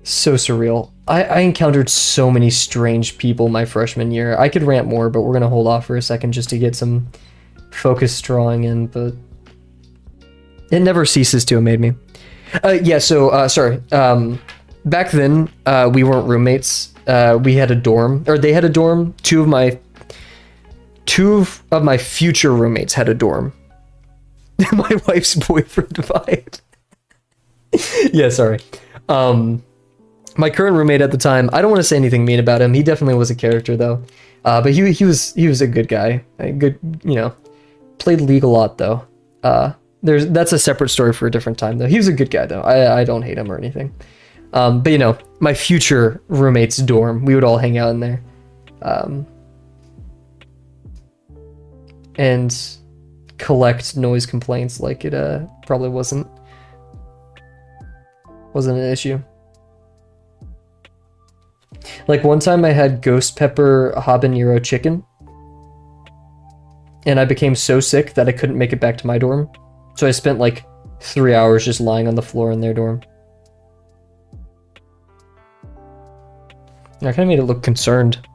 so surreal. I encountered so many strange people my freshman year. I could rant more, but we're gonna hold off for a second just to get some focus drawing in, but it never ceases to amaze me. Yeah, so sorry. Back then, we weren't roommates. We had a dorm, or they had a dorm. Two of my future roommates had a dorm. My wife's boyfriend vibe. Yeah, sorry. My current roommate at the time, I don't want to say anything mean about him. He definitely was a character though. But he was a good guy. A good, you know, played League a lot though. That's a separate story for a different time though. He was a good guy though. I don't hate him or anything. But you know, my future roommate's dorm, we would all hang out in there. And collect noise complaints like it probably wasn't an issue. Like one time I had ghost pepper habanero chicken and I became so sick that I couldn't make it back to my dorm. So I spent like 3 hours just lying on the floor in their dorm. I kind of made it look concerned.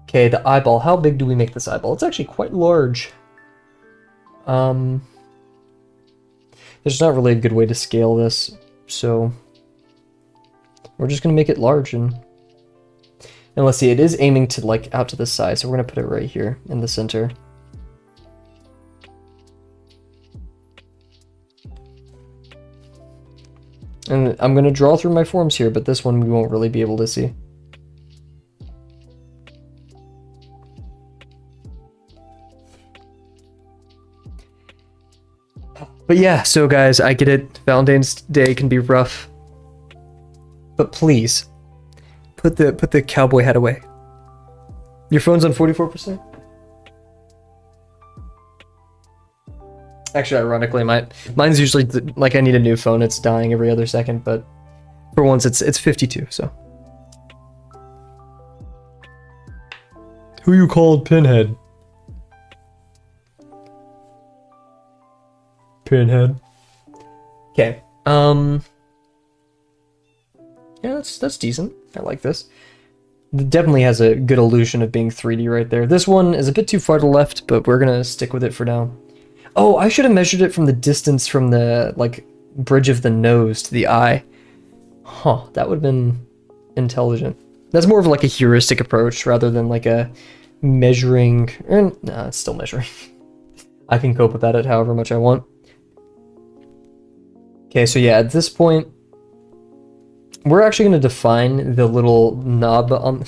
Okay, the eyeball. How big do we make this eyeball? It's actually quite large. There's not really a good way to scale this, so we're just gonna make it large and let's see, it is aiming to like out to the side, so we're gonna put it right here in the center. And I'm gonna draw through my forms here, but this one we won't really be able to see. But yeah, so guys, I get it. Valentine's Day can be rough. But please, put the cowboy hat away. Your phone's on 44%? Actually, ironically, mine's usually like I need a new phone. It's dying every other second, but for once it's 52, so. Who you called Pinhead? Pinhead. Okay. Yeah, that's decent. I like this. It definitely has a good illusion of being 3D right there. This one is a bit too far to the left, but we're gonna stick with it for now. Oh, I should have measured it from the distance from the like bridge of the nose to the eye. Huh, that would have been intelligent. That's more of like a heuristic approach rather than like a measuring. Nah, it's still measuring. I can cope with that at however much I want. Okay, so yeah, at this point, we're actually going to define the little knob on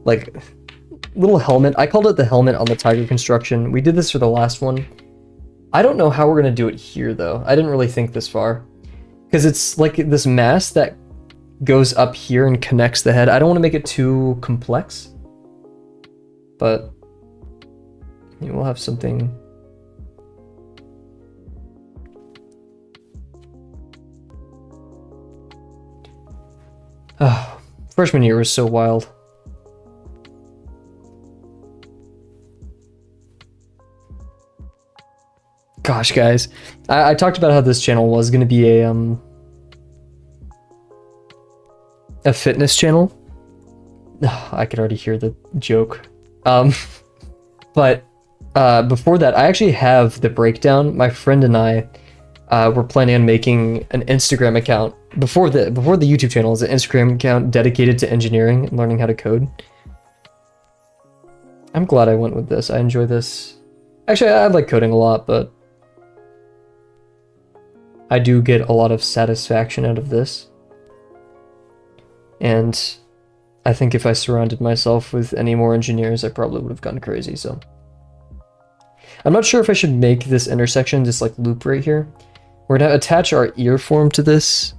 like little helmet. I called it the helmet on the Tiger Construction. We did this for the last one. I don't know how we're going to do it here though. I didn't really think this far because it's like this mass that goes up here and connects the head. I don't want to make it too complex, but we'll have something. Oh, freshman year was so wild. Gosh, guys, I talked about how this channel was gonna be a fitness channel. I could already hear the joke. But before that, I actually have the breakdown. My friend and I were planning on making an Instagram account before the YouTube channel is an Instagram account dedicated to engineering and learning how to code. I'm glad I went with this. I enjoy this. Actually, I like coding a lot, but I do get a lot of satisfaction out of this. And I think if I surrounded myself with any more engineers, I probably would have gone crazy, so. I'm not sure if I should make this intersection just like loop right here. We're gonna attach our ear form to this.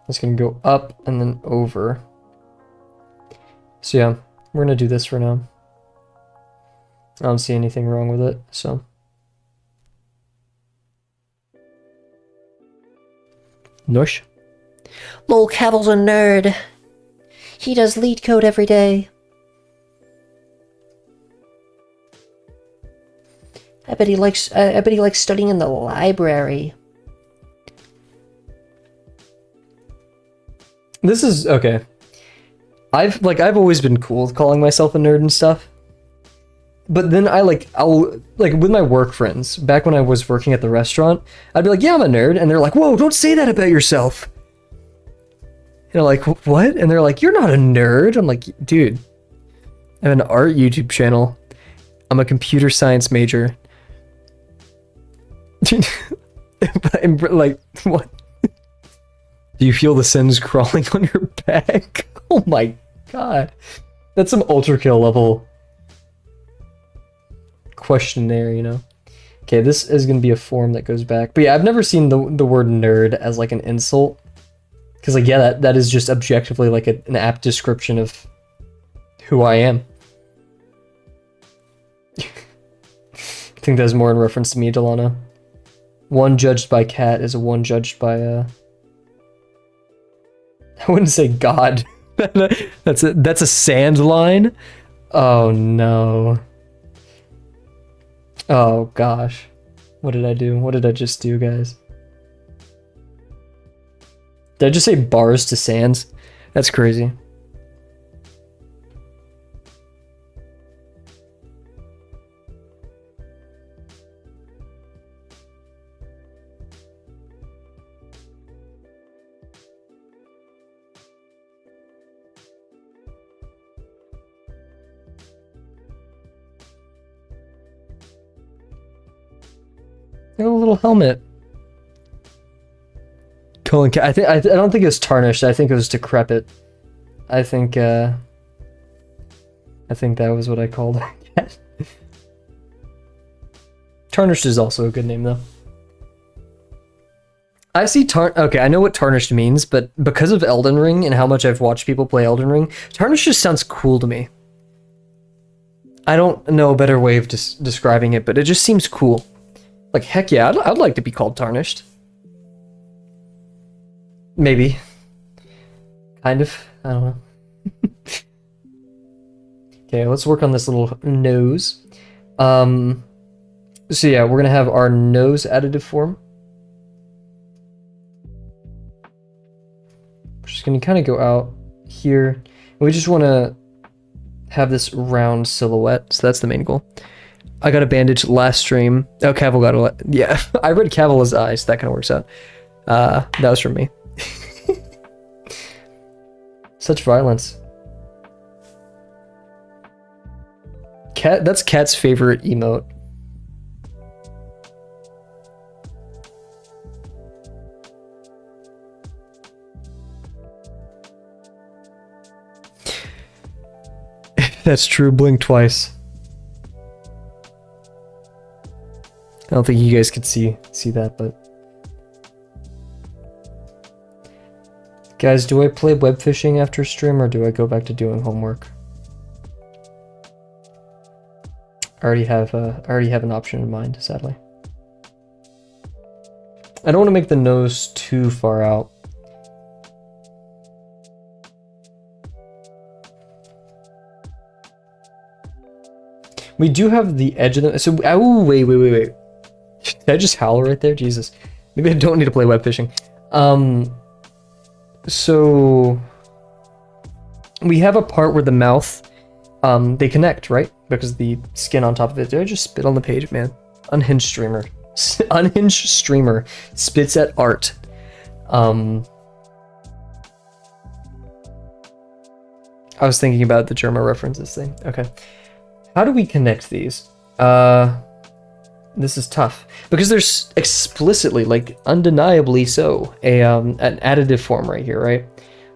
It's gonna go up and then over. So yeah, we're gonna do this for now. I don't see anything wrong with it, so. Nush. Lol, Kavel's a nerd. He does lead code every day. I bet he likes studying in the library. This is okay. I've always been cool with calling myself a nerd and stuff. But then I'll with my work friends, back when I was working at the restaurant, I'd be like, yeah, I'm a nerd. And they're like, whoa, don't say that about yourself. And I'm like, what? And they're like, you're not a nerd. I'm like, dude, I have an art YouTube channel. I'm a computer science major. I'm like, what? Do you feel the sins crawling on your back? Oh my god. That's some ultra kill level questionnaire, you know? Okay, this is gonna be a form that goes back. But yeah, I've never seen the word nerd as like an insult. Because like, yeah, that is just objectively like an apt description of who I am. I think that's more in reference to me, Delana. One judged by cat is a one judged by I wouldn't say God. That's a sand line. Oh no. Oh gosh. What did I do? What did I just do, guys? Did I just say bars to sands? That's crazy. A little helmet. Colin, I don't think it was tarnished. I think it was decrepit. I think that was what I called it. Tarnished is also a good name though. I see okay, I know what tarnished means, but because of Elden Ring and how much I've watched people play Elden Ring, tarnished just sounds cool to me. I don't know a better way of describing it, but it just seems cool. Like, heck yeah, I'd like to be called tarnished. Maybe. Kind of. I don't know. Okay, let's work on this little nose. So yeah, we're gonna have our nose additive form. We're just gonna kind of go out here. We just want to have this round silhouette, so that's the main goal. I got a bandage last stream. Oh, Kavel got a... Yeah, I read Kavel as eyes. So that kind of works out. That was from me. Such violence. That's Cat's favorite emote. That's true. Blink twice. I don't think you guys could see that, but... Guys, do I play web fishing after stream, or do I go back to doing homework? I already have an option in mind, sadly. I don't want to make the nose too far out. We do have the edge of the... So, oh, wait. Did I just howl right there? Jesus. Maybe I don't need to play web fishing. So... We have a part where the mouth, they connect, right? Because the skin on top of it. Did I just spit on the page, man? Unhinged streamer. Unhinged streamer spits at art. I was thinking about the Germa references thing. Okay. How do we connect these? This is tough. Because there's explicitly, like, undeniably so, an additive form right here, right?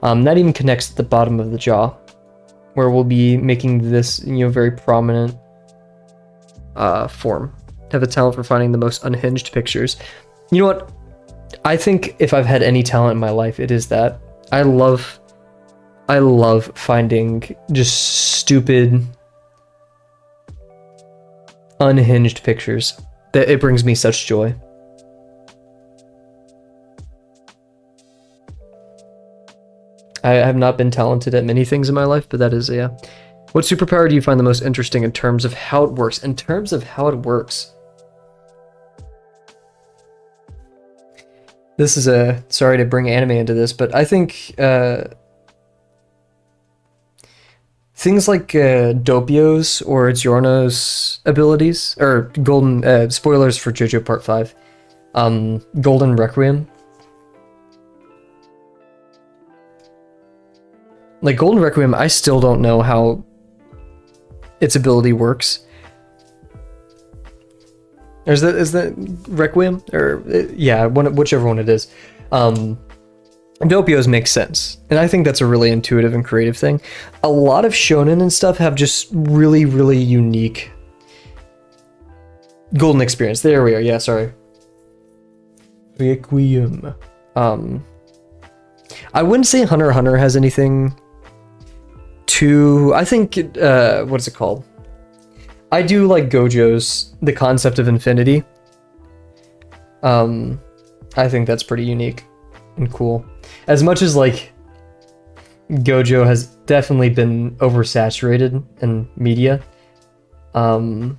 That even connects at the bottom of the jaw, where we'll be making this, very prominent form. Have a talent for finding the most unhinged pictures. You know what? I think if I've had any talent in my life, it is that. I love finding just stupid, unhinged pictures. That it brings me such joy. I have not been talented at many things in my life, but that is, yeah. What superpower do you find the most interesting in terms of how it works? In terms of how it works. This is sorry to bring anime into this, but I think things like Doppio's or Giorno's abilities, or Golden, spoilers for JoJo Part 5, Golden Requiem. Like, Golden Requiem, I still don't know how its ability works. Is that Requiem? Or, yeah, whichever one it is. Doppio's makes sense. And I think that's a really intuitive and creative thing. A lot of shonen and stuff have just really, really unique golden experience. There we are. Yeah, sorry. Requiem. I wouldn't say Hunter x Hunter has anything too... I think, what's it called? I do like Gojo's, the concept of infinity. I think that's pretty unique and cool. As much as, like, Gojo has definitely been oversaturated in media, the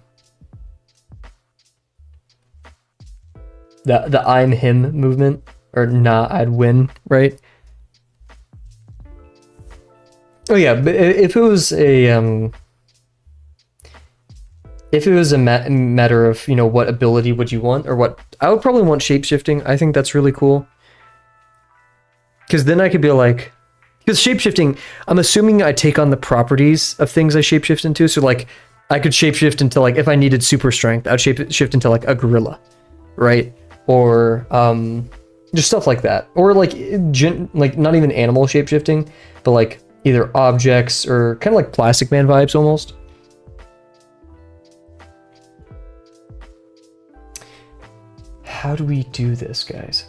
I'm him movement, or nah, I'd win, right? Oh yeah, but if it was a matter of, what ability would you want, or what, I would probably want shapeshifting. I think that's really cool. Because then I could be like, because shapeshifting, I'm assuming I take on the properties of things I shapeshift into. So like, I could shapeshift into, like, if I needed super strength, I'd shapeshift into like a gorilla, right? Or just stuff like that. Or like, like not even animal shapeshifting, but like either objects or kind of like Plastic Man vibes almost. How do we do this, guys?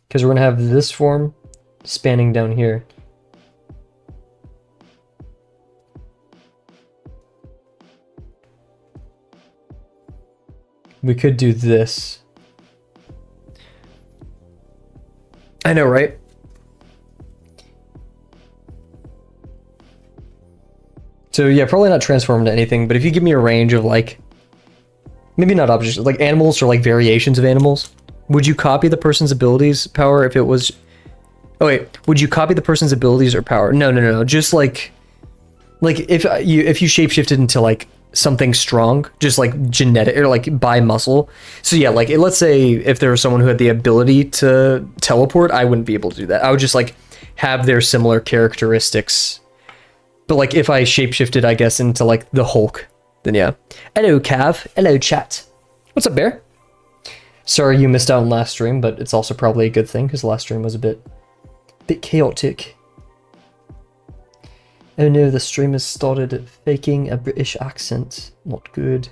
Because we're going to have this form spanning down here. We could do this. I know, right? So yeah, probably not transform into anything, but if you give me a range of, like, maybe not objects, like animals or like variations of animals, would you copy the person's abilities power if it was... Oh wait, would you copy the person's abilities or power? No. Just like if you shapeshifted into like something strong, just like genetic or like by muscle. So yeah, like let's say if there was someone who had the ability to teleport, I wouldn't be able to do that. I would just like have their similar characteristics. But like if I shapeshifted, I guess, into like the Hulk, then yeah. Hello, Cav. Hello, chat. What's up, Bear? Sorry you missed out on last stream, but it's also probably a good thing because last stream was a bit chaotic. Oh no, the stream has started faking a British accent. Not good.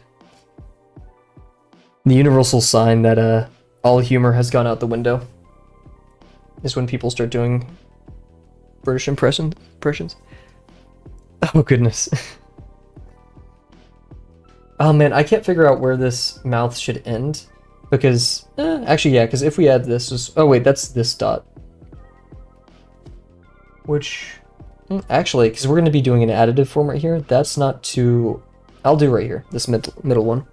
The universal sign that all humor has gone out the window is when people start doing British impressions. Oh goodness. Oh man, I can't figure out where this mouth should end. Because, actually yeah, because if we add this, oh wait, that's this dot. Which Actually, because we're going to be doing an additive form right here, that's not too... I'll do right here, this middle one.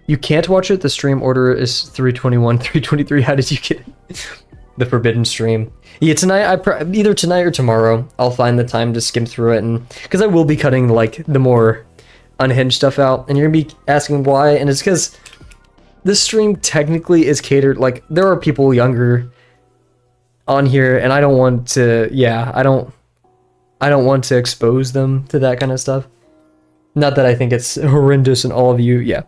You can't watch it. The stream order is 321, 323. How did you get it? The forbidden stream. Yeah, tonight, either tonight or tomorrow, I'll find the time to skim through it, and because I will be cutting like the more unhinged stuff out, and you're gonna be asking why, and it's because this stream technically is catered, like there are people younger on here, and I don't want to, yeah, I don't want to expose them to that kind of stuff. Not that I think it's horrendous and all of you, yeah.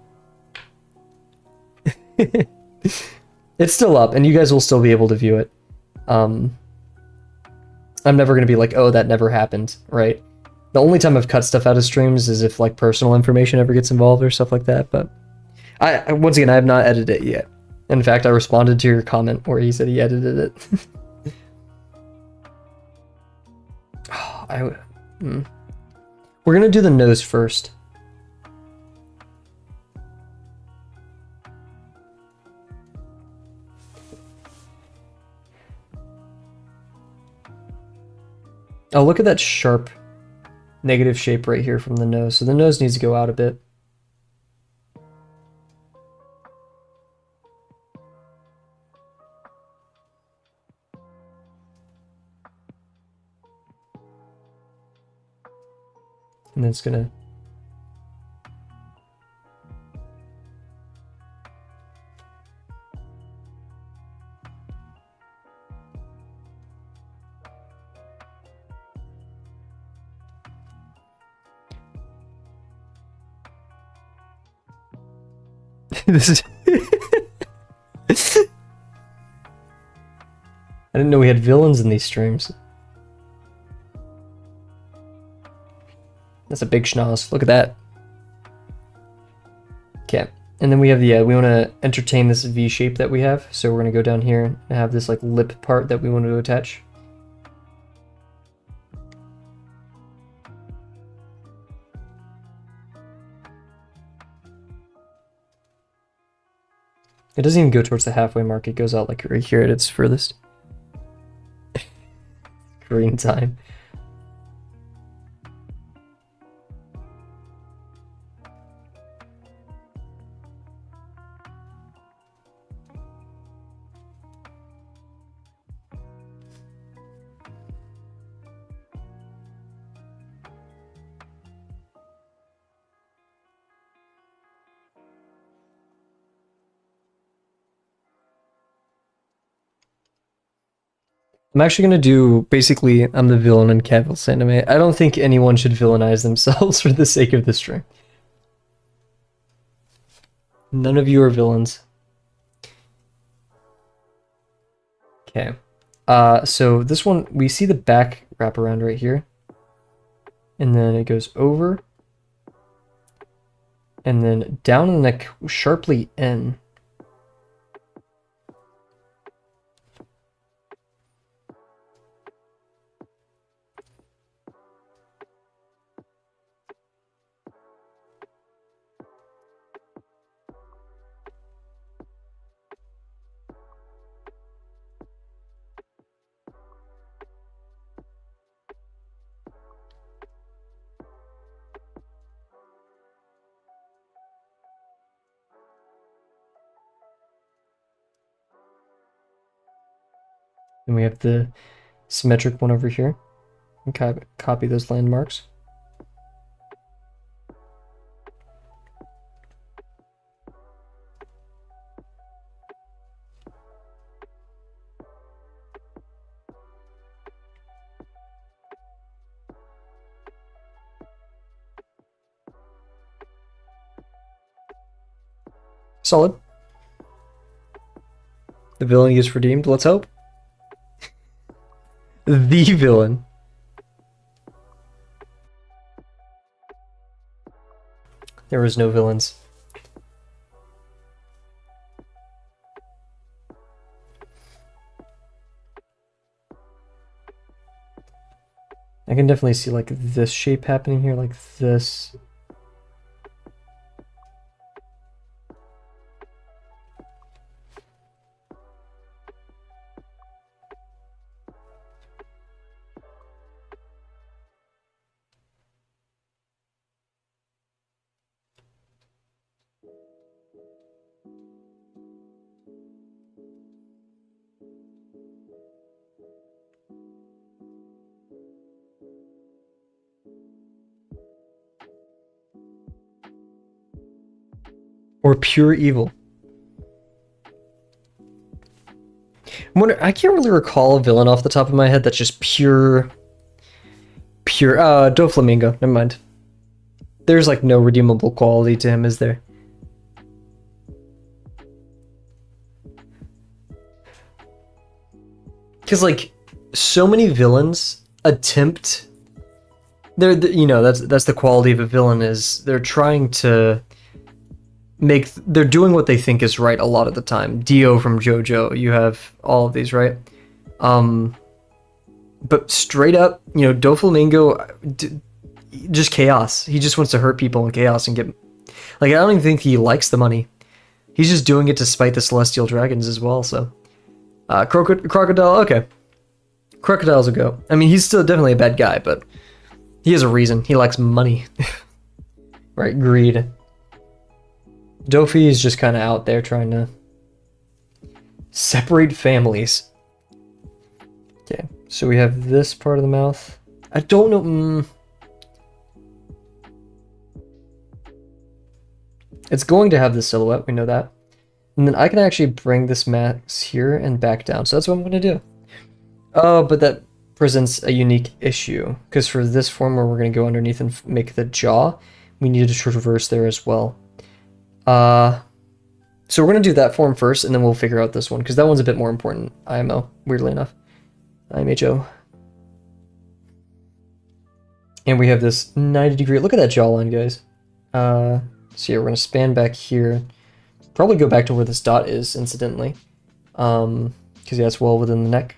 It's still up, and you guys will still be able to view it. I'm never going to be like, oh, that never happened, right? The only time I've cut stuff out of streams is if like personal information ever gets involved or stuff like that, but once again, I have not edited it yet. In fact, I responded to your comment where he said he edited it. We're going to do the nose first. Oh, look at that sharp negative shape right here from the nose. So the nose needs to go out a bit. And then it's gonna... This is... I didn't know we had villains in these streams. That's a big schnoz. Look at that. Okay. And then we have the, we want to entertain this V shape that we have. So we're going to go down here and have this like lip part that we want to attach. It doesn't even go towards the halfway mark. It goes out like right here at its furthest. Green time. I'm actually going to do, basically, I'm the villain in Kavel's anime. I don't think anyone should villainize themselves for the sake of the stream. None of you are villains. Okay. So this one, we see the back wraparound right here. And then it goes over. And then down in the neck, sharply in. And we have the symmetric one over here. And copy those landmarks. Solid. The villain is redeemed. Let's hope. The villain. There was no villains. I can definitely see like this shape happening here, like this. Or pure evil. I can't really recall a villain off the top of my head that's just pure... Doflamingo, never mind. There's like no redeemable quality to him, is there? Because like, so many villains attempt... you know, that's the quality of a villain, is they're trying to they're doing what they think is right a lot of the time. Dio from JoJo, you have all of these, right? But straight up, you know, Doflamingo, just chaos. He just wants to hurt people in chaos and get... Like, I don't even think he likes the money. He's just doing it to spite the Celestial Dragons as well, so... Crocodile, okay. Crocodile's a go. I mean, he's still definitely a bad guy, but... He has a reason. He likes money. Right, greed. Dofi is just kind of out there trying to... separate families. Okay, so we have this part of the mouth. I don't know... It's going to have the silhouette, we know that. And then I can actually bring this max here and back down, so that's what I'm going to do. Oh, but that presents a unique issue, because for this form where we're going to go underneath and make the jaw, we need to traverse there as well. So we're going to do that form first, and then we'll figure out this one, because that one's a bit more important, IMO, weirdly enough. IMHO. And we have this 90-degree, look at that jawline, guys. So yeah, we're going to span back here. Probably go back to where this dot is, incidentally. Because yeah, it's well within the neck.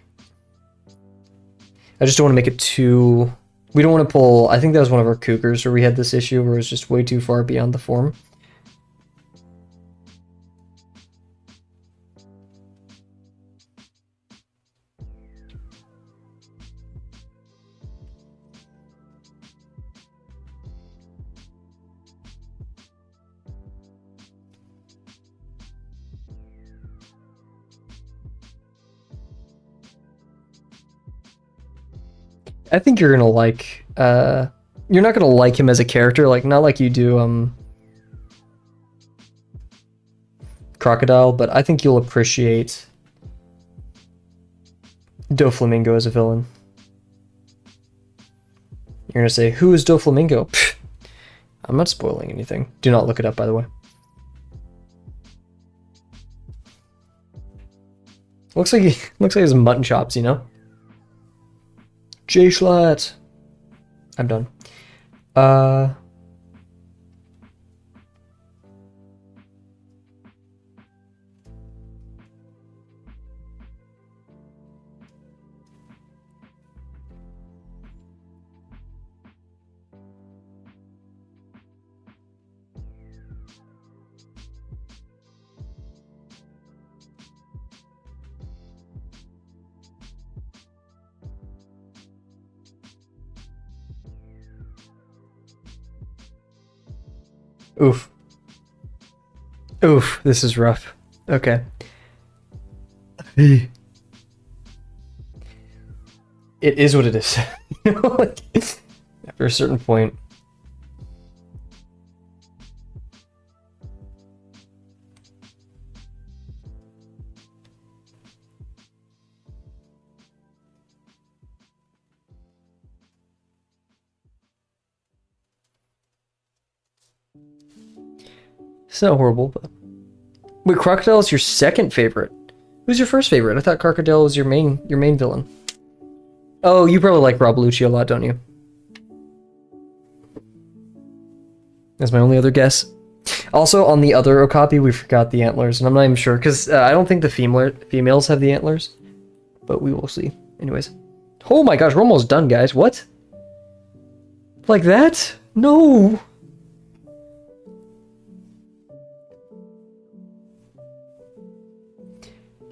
I just don't want to make it too... We don't want to pull... I think that was one of our cougars where we had this issue where it was just way too far beyond the form. I think you're gonna like, you're not gonna like him as a character, like, not like you do, Crocodile, but I think you'll appreciate Doflamingo as a villain. You're gonna say, who is Doflamingo? Pfft, I'm not spoiling anything. Do not look it up, by the way. Looks like his mutton chops, you know? J-Schlatt. I'm done. Oof. Oof, this is rough. Okay. It is what it is. You know, like, after a certain point. It's not horrible, but... Wait, Crocodile is your second favorite. Who's your first favorite? I thought Crocodile was your main villain. Oh, you probably like Rob Lucci a lot, don't you? That's my only other guess. Also, on the other Okapi, we forgot the antlers, and I'm not even sure, because I don't think the females have the antlers. But we will see. Anyways. Oh my gosh, we're almost done, guys. What? Like that? No!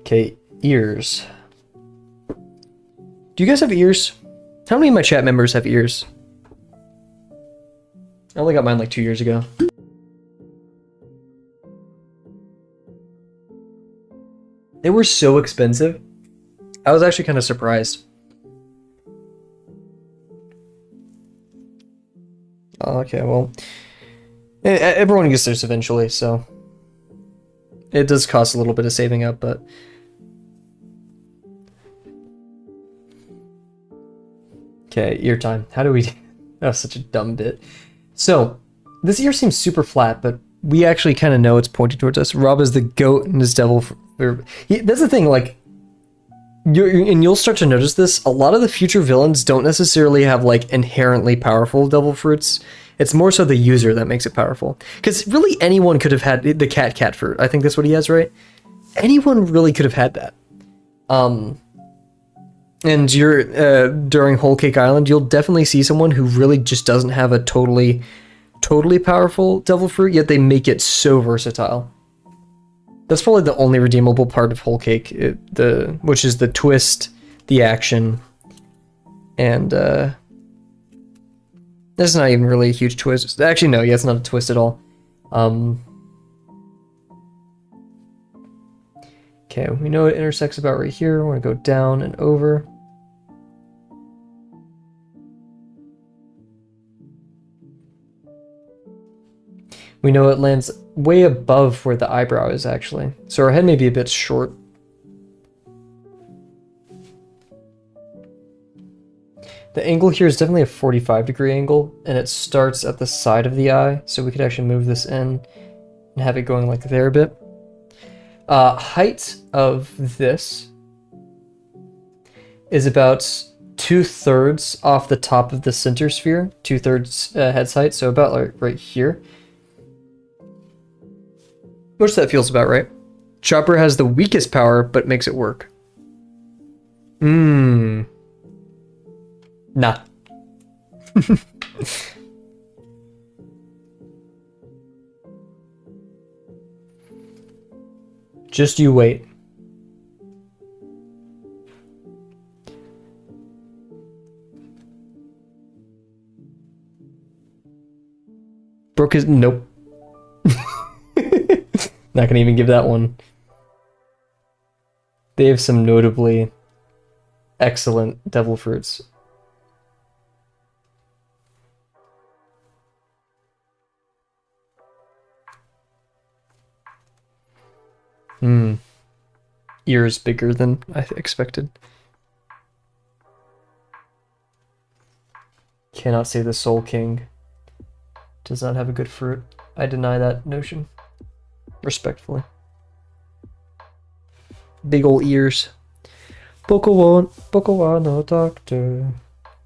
Okay, ears. Do you guys have ears? How many of my chat members have ears? I only got mine like 2 years ago. They were so expensive. I was actually kind of surprised. Okay, well, everyone gets theirs eventually, so It does cost a little bit of saving up, but... Okay, ear time. How do we... That was such a dumb bit. So, this ear seems super flat, but we actually kind of know it's pointing towards us. Rob is the goat and his devil... That's the thing, like... You'll start to notice this. A lot of the future villains don't necessarily have, like, inherently powerful devil fruits. It's more so the user that makes it powerful. Because really anyone could have had the cat fruit. I think that's what he has, right? Anyone really could have had that. And you're during Whole Cake Island, you'll definitely see someone who really just doesn't have a totally powerful devil fruit, yet they make it so versatile. That's probably the only redeemable part of Whole Cake, which is the twist, the action, and that's not even really a huge twist. Actually, no, yeah, it's not a twist at all. Okay, we know it intersects about right here. We're gonna go down and over. We know it lands way above where the eyebrow is, actually. So our head may be a bit short. The angle here is definitely a 45-degree angle, and it starts at the side of the eye, so we could actually move this in and have it going like there a bit. Height of this is about 2/3 off the top of the center sphere, 2/3 head's height, so about like right here. Which that feels about right. Chopper has the weakest power, but makes it work. Nah. Just you wait. Brooke is... Nope. Not gonna even give that one. They have some notably excellent devil fruits. Ears bigger than I expected. Cannot say the Soul King does not have a good fruit. I deny that notion. Respectfully. Big ol' ears. Bokowa no doctor.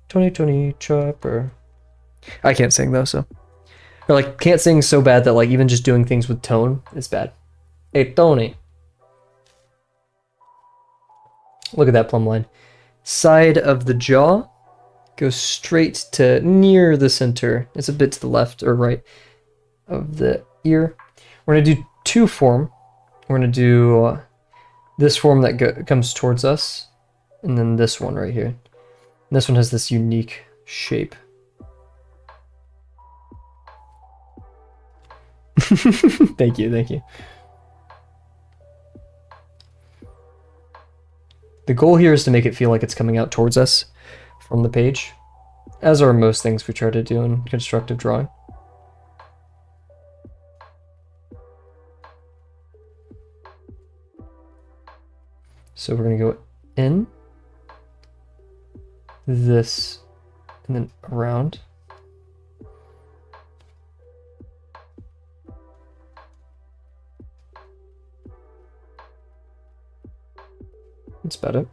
2020 chopper. I can't sing though, so. Or like, can't sing so bad that like even just doing things with tone is bad. Hey, Tony. Look at that plumb line. Side of the jaw goes straight to near the center. It's a bit to the left or right of the ear. We're going to do two form. We're going to do this form that comes towards us, and then this one right here. And this one has this unique shape. Thank you, thank you. The goal here is to make it feel like it's coming out towards us from the page, as are most things we try to do in constructive drawing. So we're going to go in, this, and then around. That's about it.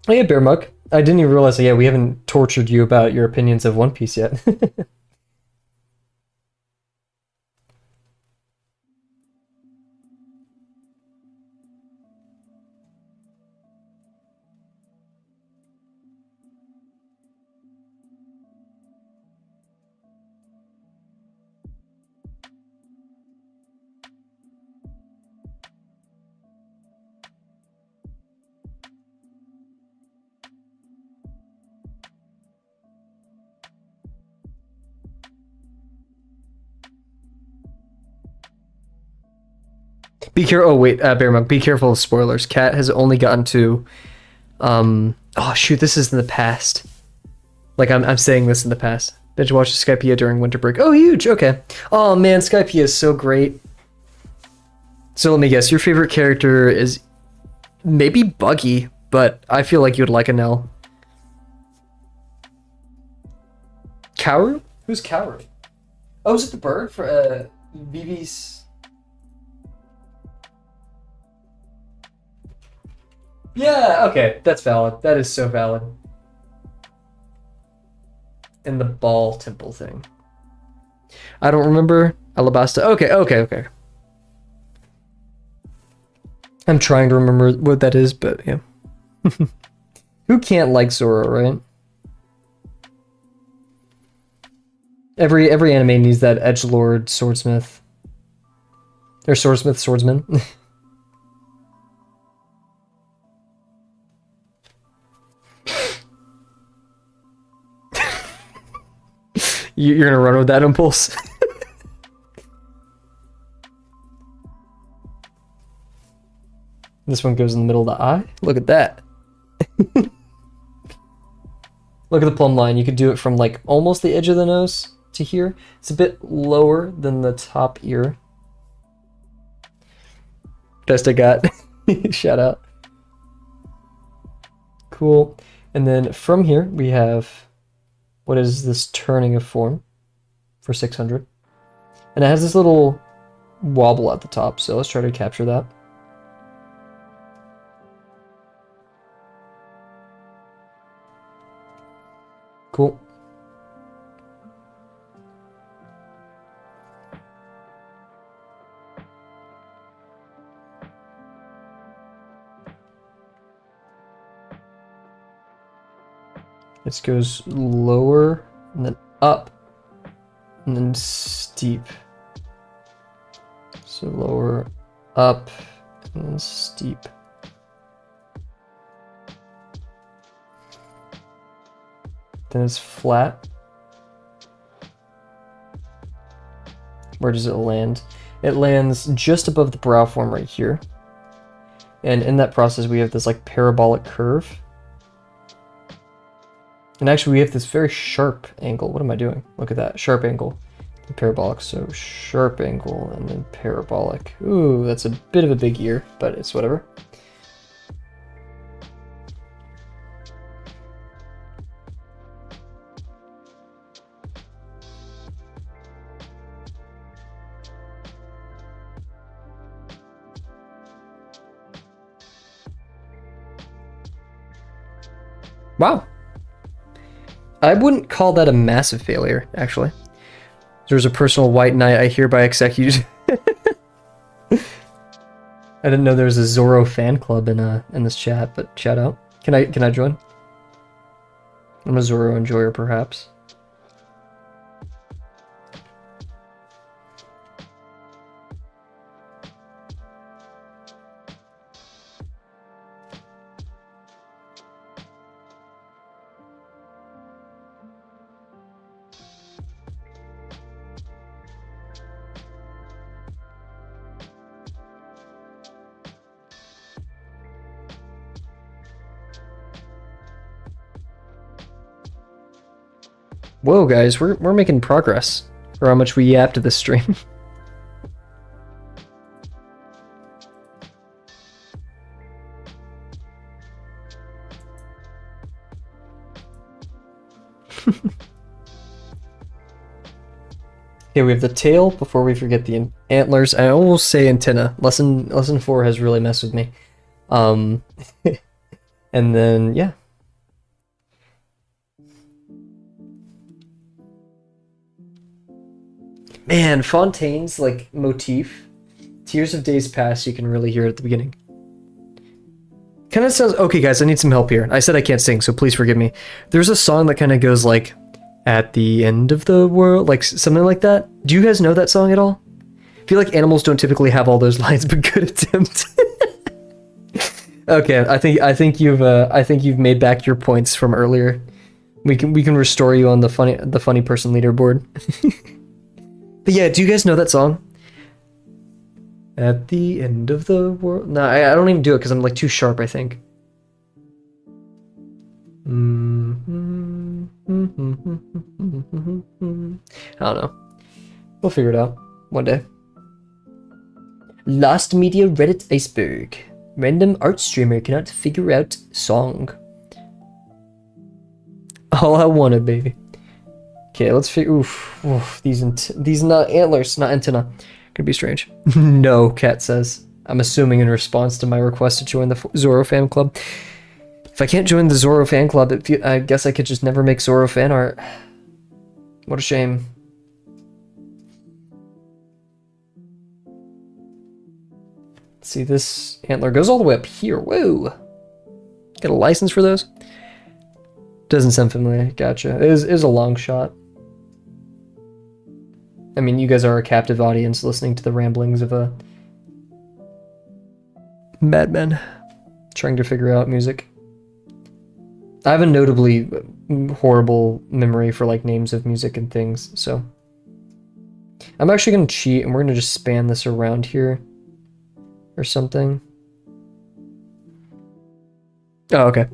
Oh yeah, Bear Mug. I didn't even realize that, yeah, we haven't tortured you about your opinions of One Piece yet. Be careful. Oh wait, Bear Mug. Be careful of spoilers. Cat has only gotten to, oh shoot, this is in the past. Like I'm saying this in the past. Did you watch Skypiea during winter break? Oh, huge. Okay. Oh man, Skypiea is so great. So let me guess, your favorite character is maybe Buggy, but I feel like you'd like a Nell. Kaoru? Who's Kaoru? Oh, is it the bird for Vivi's? Yeah, okay, that's valid. That is so valid. And the ball temple thing. I don't remember. Alabasta. Okay. I'm trying to remember what that is, but yeah. Who can't like Zoro, right? Every anime needs that edgelord swordsmith. Or swordsman. You're gonna run with that impulse? This one goes in the middle of the eye. Look at that. Look at the plumb line. You could do it from like almost the edge of the nose to here. It's a bit lower than the top ear. Best I got. Shout out. Cool. And then from here we have, what is this turning of form for 600? And it has this little wobble at the top, so let's try to capture that. Cool. This goes lower and then up and then steep. So lower, up, and then steep. Then it's flat. Where does it land? It lands just above the brow form right here. And in that process, we have this like parabolic curve. And actually, we have this very sharp angle. What am I doing? Look at that. Sharp angle. And parabolic. So sharp angle and then parabolic. Ooh, that's a bit of a big ear, but it's whatever. Wow. I wouldn't call that a massive failure, actually. There's a personal white knight I hereby execute. I didn't know there was a Zoro fan club in this chat, but shout out. Can I join? I'm a Zoro enjoyer, perhaps. Whoa, guys, we're making progress for how much we yapped to this stream. Okay, we have the tail before we forget the antlers. I almost say antenna. Lesson 4 has really messed with me. And then yeah. Man, Fontaine's like motif, Tears of Days Past, you can really hear it at the beginning. Kind of sounds okay, guys. I need some help here. I said I can't sing, so please forgive me. There's a song that kind of goes like, "At the end of the world," like something like that. Do you guys know that song at all? I feel like animals don't typically have all those lines, but good attempt. Okay, I think you've made back your points from earlier. We can restore you on the funny person leaderboard. But yeah, do you guys know that song? At the end of the world. No, I don't even do it because I'm like too sharp, I think. don't know. We'll figure it out one day. Lost Media Reddit iceberg. Random art streamer cannot figure out song. All I wanted, baby. Okay, let's figure. Oof. These not antlers, not antenna. Could be strange. No, Cat says. I'm assuming in response to my request to join the Zoro fan club. If I can't join the Zoro fan club, I guess I could just never make Zoro fan art. What a shame. See, this antler goes all the way up here. Whoa. Get a license for those? Doesn't sound familiar. Gotcha. It is a long shot. I mean, you guys are a captive audience listening to the ramblings of a madman trying to figure out music. I have a notably horrible memory for like names of music and things, so I'm actually going to cheat and we're going to just span this around here or something. Oh, okay.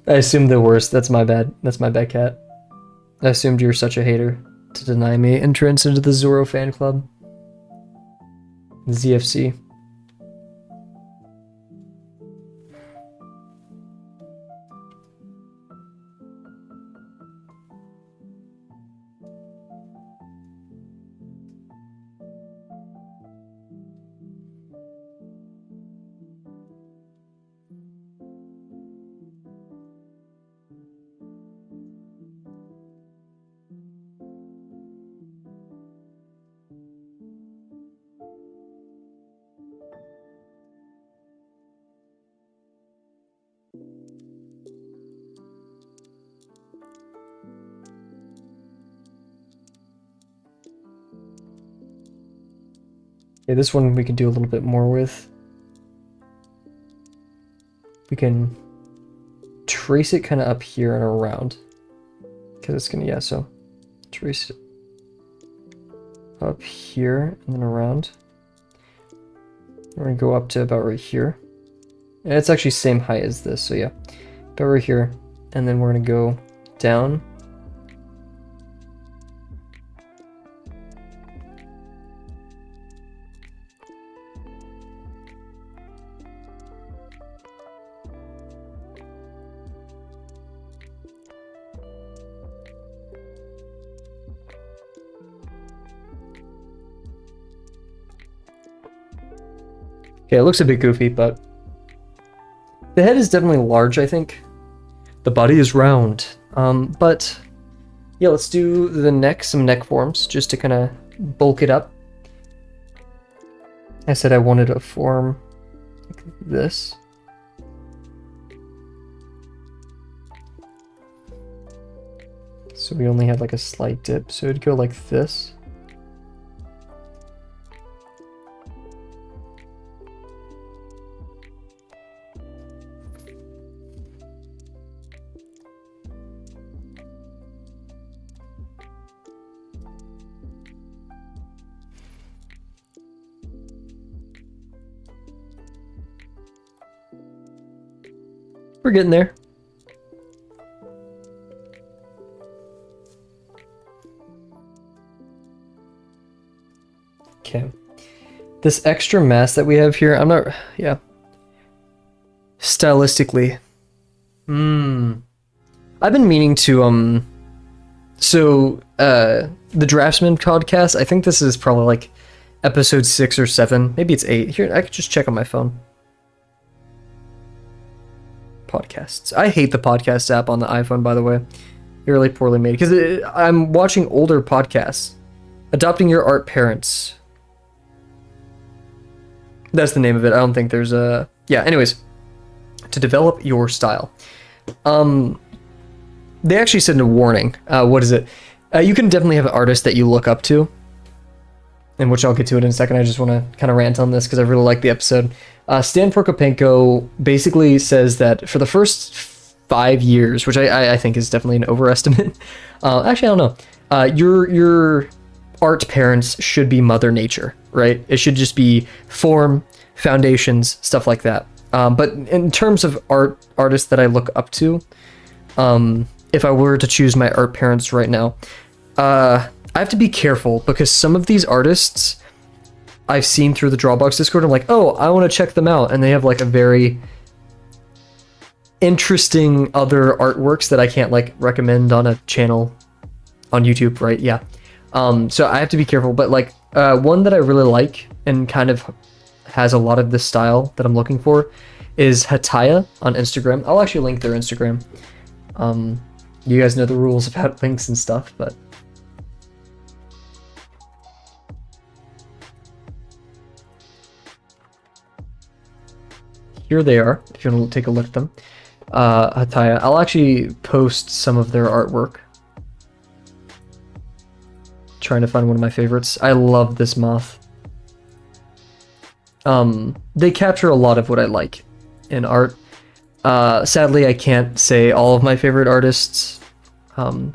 I assumed the worst. That's my bad. That's my bad, Cat. I assumed you were such a hater to deny me entrance into the Zoro fan club. ZFC. Okay, this one we can do a little bit more with. We can trace it kind of up here and around. Because it's gonna, yeah, so trace it up here and then around. We're gonna go up to about right here. And it's actually same height as this, so yeah. About right here. And then we're gonna go down. Okay, it looks a bit goofy, but the head is definitely large, I think. The body is round. But yeah, let's do the neck, some neck forms, just to kind of bulk it up. I said I wanted a form like this. So we only have like a slight dip, so it'd go like this. We're getting there. Okay. This extra mass that we have here, I'm not, yeah. Stylistically. I've been meaning to, the Draftsman podcast, I think this is probably like episode 6 or 7. Maybe it's 8. Here, I could just check on my phone. Podcasts. I hate the podcast app on the iPhone, by the way. They're really poorly made because I'm watching older podcasts. Adopting Your Art Parents. That's the name of it. I don't think there's a... Yeah, anyways. To develop your style. They actually send a warning. What is it? You can definitely have an artist that you look up to. And which I'll get to it in a second. I just want to kind of rant on this because I really like the episode. Stan Prokopenko basically says that for the first 5 years, which I think is definitely an overestimate. Actually, I don't know. Your art parents should be Mother Nature, right? It should just be form, foundations, stuff like that. But in terms of artists that I look up to, if I were to choose my art parents right now, I have to be careful because some of these artists I've seen through the Drawbox Discord. I'm like, oh, I want to check them out, and they have like a very interesting other artworks that I can't like recommend on a channel on YouTube, right? Yeah. So I have to be careful, but like one that I really like and kind of has a lot of the style that I'm looking for is Hataya on Instagram. I'll actually link their Instagram. You guys know the rules about links and stuff, but here they are, if you want to take a look at them. Hataya. I'll actually post some of their artwork. Trying to find one of my favorites. I love this moth. They capture a lot of what I like in art. Sadly, I can't say all of my favorite artists. Yeah,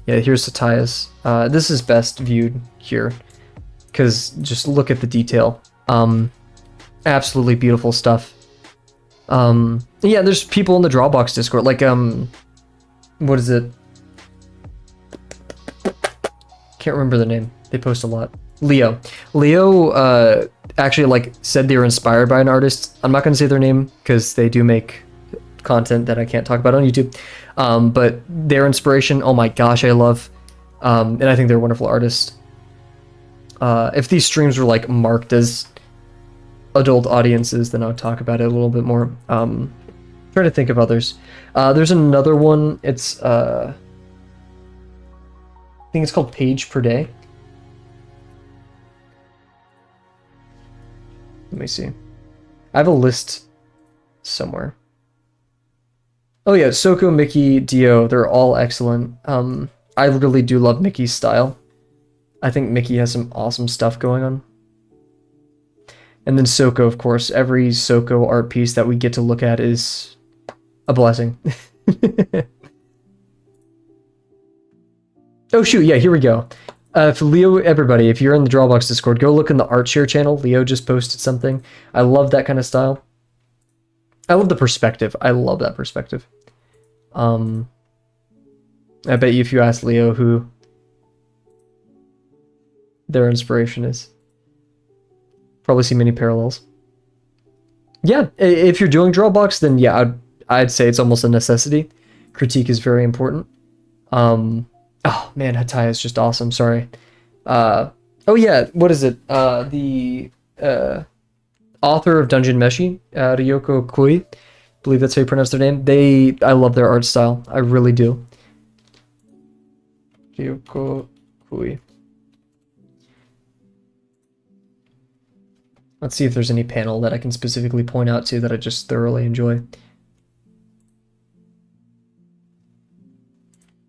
here's Hataya's. This is best viewed here, because just look at the detail. Absolutely beautiful stuff. Yeah, there's people in the Drawbox Discord, like, what is it? Can't remember the name. They post a lot. Leo actually like said they were inspired by an artist. I'm not going to say their name because they do make content that I can't talk about on YouTube. But their inspiration, oh my gosh, I love. And I think they're a wonderful artist. If these streams were like marked as adult audiences, then I would talk about it a little bit more. Trying to think of others. There's another one. It's I think it's called Page Per Day. Let me see. I have a list somewhere. Oh yeah, Soko, Mickey, Dio, they're all excellent. I really do love Mickey's style. I think Mickey has some awesome stuff going on. And then Soko, of course. Every Soko art piece that we get to look at is a blessing. Oh shoot, yeah, here we go. For Leo, everybody, if you're in the Drawbox Discord, go look in the art share channel. Leo just posted something. I love that kind of style. I love the perspective. I love that perspective. I bet you if you ask Leo who their inspiration is, probably see many parallels. Yeah, if you're doing Drawbox, then yeah, I'd say it's almost a necessity. Critique is very important. Oh man, Hataya is just awesome. Sorry. Oh yeah, what is it? The author of Dungeon Meshi, Ryoko Kui, I believe that's how you pronounce their name. I love their art style. I really do. Ryoko Kui. Let's see if there's any panel that I can specifically point out to that I just thoroughly enjoy.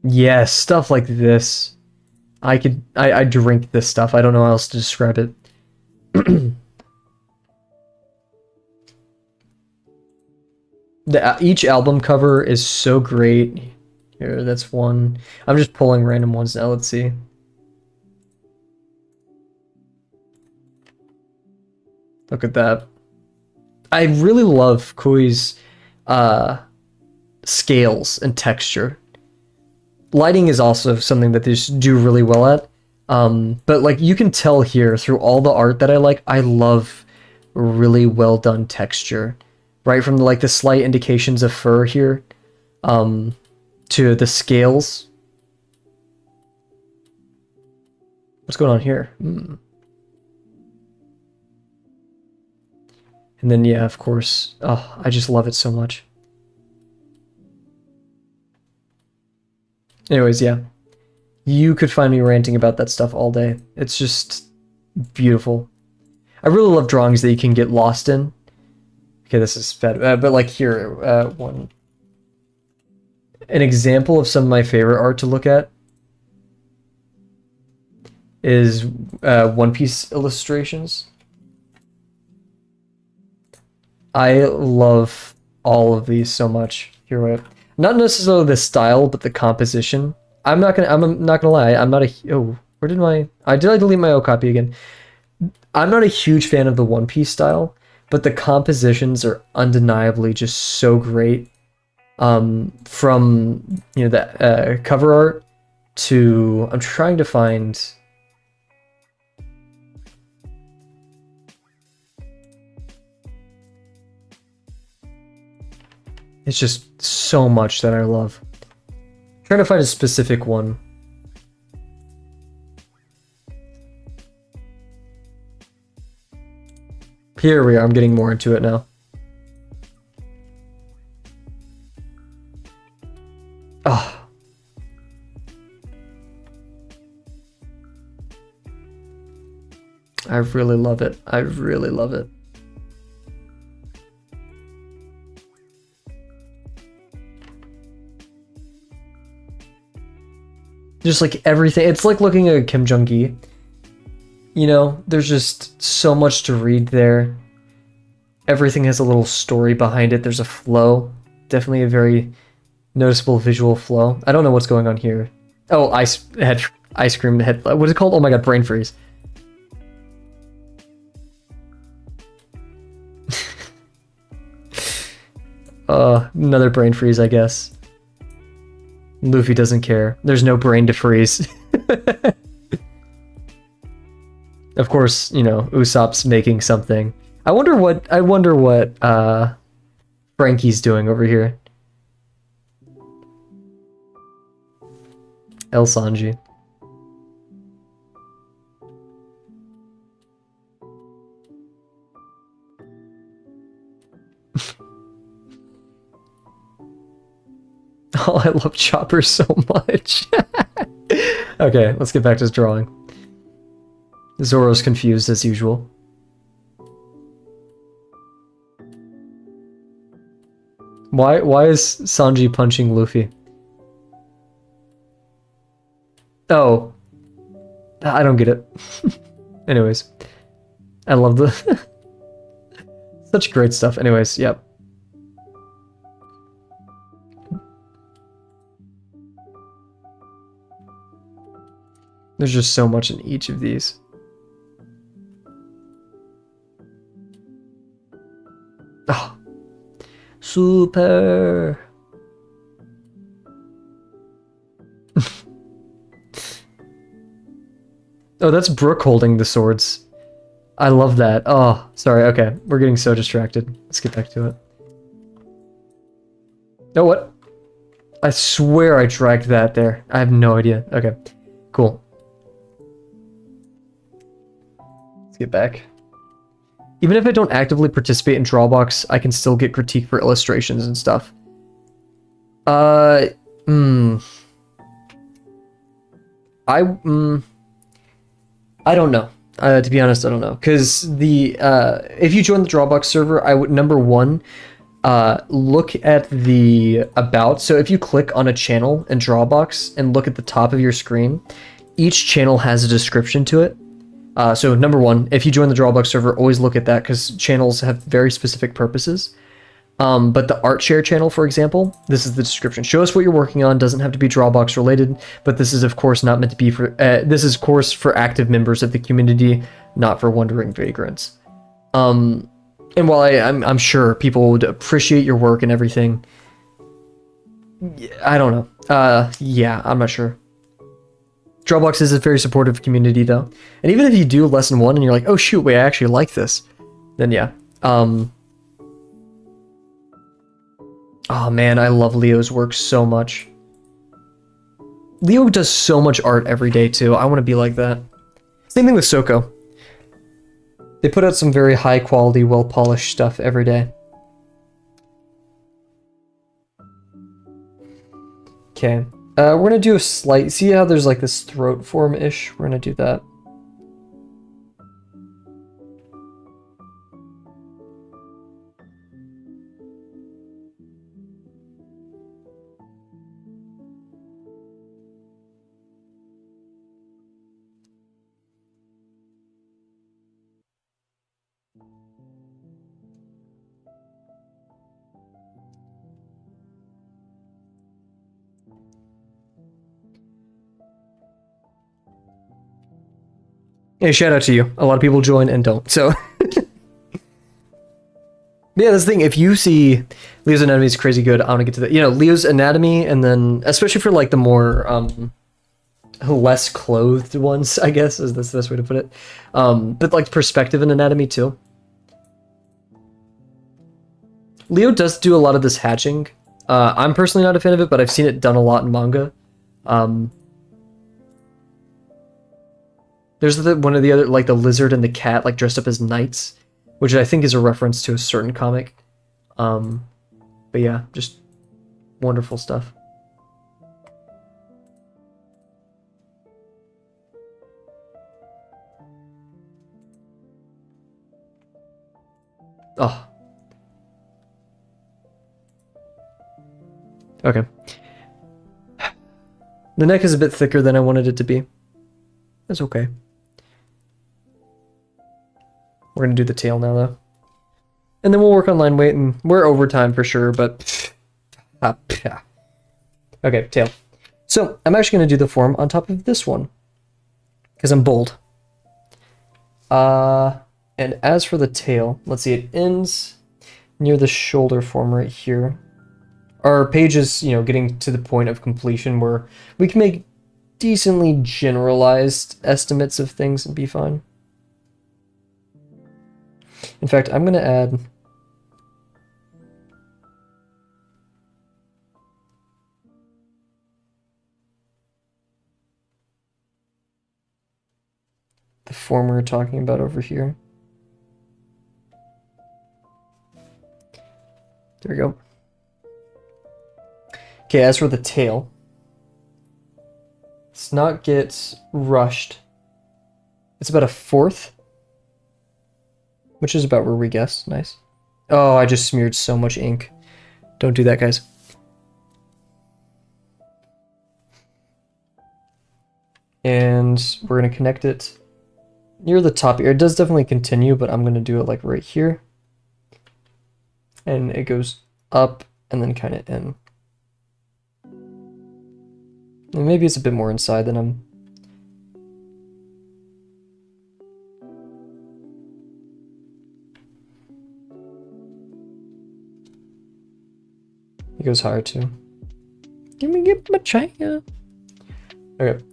Yes, stuff like this. I drink this stuff. I don't know how else to describe it. Each album cover is so great. Here, that's one. I'm just pulling random ones now. Let's see. Look at that. I really love Kui's scales and texture. Lighting is also something that they just do really well at. But like you can tell here through all the art that I like, I love really well done texture. Right from like the slight indications of fur here to the scales. What's going on here? And then yeah, of course, oh, I just love it so much. Anyways, yeah. You could find me ranting about that stuff all day. It's just beautiful. I really love drawings that you can get lost in. Okay, this is fed. But like here, an example of some of my favorite art to look at is One Piece illustrations. I love all of these so much. Here, wait. Not necessarily the style, but the composition. I'm not gonna lie. I'm not a. Oh, where did my? Did I delete my Okapi again? I'm not a huge fan of the One Piece style, but the compositions are undeniably just so great. From the cover art to I'm trying to find. It's just so much that I love. I'm trying to find a specific one. Here we are. I'm getting more into it now. Oh. I really love it. I really love it. Just like everything. It's like looking at Kim Jong-gi. You know, there's just so much to read there. Everything has a little story behind it. There's a flow. Definitely a very noticeable visual flow. I don't know what's going on here. Oh, ice cream head. What is it called? Oh my god, brain freeze. Another brain freeze, I guess. Luffy doesn't care. There's no brain to freeze. Of course, you know, Usopp's making something. I wonder what Frankie's doing over here. El Sanji. Oh, I love Chopper so much. Okay, let's get back to his drawing. Zoro's confused as usual. Why is Sanji punching Luffy? Oh. I don't get it. Anyways. I love the... Such great stuff. Anyways, yep. There's just so much in each of these. Oh. Super. Oh, that's Brooke holding the swords. I love that. Oh, sorry. Okay, we're getting so distracted. Let's get back to it. Oh, what? I swear I dragged that there. I have no idea. Okay, cool. Let's get back. Even if I don't actively participate in Drawbox, I can still get critique for illustrations and stuff. I don't know. To be honest, I don't know. Because the if you join the Drawbox server, I would, number one, look at the about. So if you click on a channel in Drawbox and look at the top of your screen, each channel has a description to it. So number one, if you join the Drawbox server, always look at that because channels have very specific purposes. But the art share channel, for example, this is the description. Show us what you're working on. Doesn't have to be Drawbox related, but this is of course not meant to be for. This is of course for active members of the community, not for wandering vagrants. And while I'm sure people would appreciate your work and everything, I don't know. Yeah, I'm not sure. Drawbox is a very supportive community though, and even if you do lesson 1 and you're like, oh shoot, wait, I actually like this, then yeah. Oh man, I love Leo's work so much. Leo does so much art every day too. I want to be like that. Same thing with Soko. They put out some very high quality, well polished stuff every day. Okay. We're gonna do a slight, see how there's like this throat form-ish? We're gonna do that. Hey, shout out to you. A lot of people join and don't, so. Yeah, that's the thing. If you see Leo's anatomy is crazy good, I want to get to that. You know, Leo's anatomy, and then especially for like the more less clothed ones, I guess is that's the best way to put it. But like perspective and anatomy too. Leo does do a lot of this hatching. I'm personally not a fan of it, but I've seen it done a lot in manga. There's one of the other, like the lizard and the cat, like dressed up as knights, which I think is a reference to a certain comic. But yeah, just wonderful stuff. Oh. Okay. The neck is a bit thicker than I wanted it to be. That's okay. We're gonna do the tail now, though. And then we'll work on line weight, and we're overtime for sure, but... Okay, tail. So, I'm actually gonna do the form on top of this one. Because I'm bold. And as for the tail, let's see, it ends near the shoulder form right here. Our page is, you know, getting to the point of completion where we can make decently generalized estimates of things and be fine. In fact, I'm going to add the form we were talking about over here. There we go. Okay, as for the tail, let's not get rushed. It's about 1/4, which is about where we guessed. Nice. Oh, I just smeared so much ink. Don't do that, guys. And we're going to connect it near the top here. It does definitely continue, but I'm going to do it like right here. And it goes up and then kind of in. And maybe it's a bit more inside than I'm... It goes higher too. Give me my china. Okay,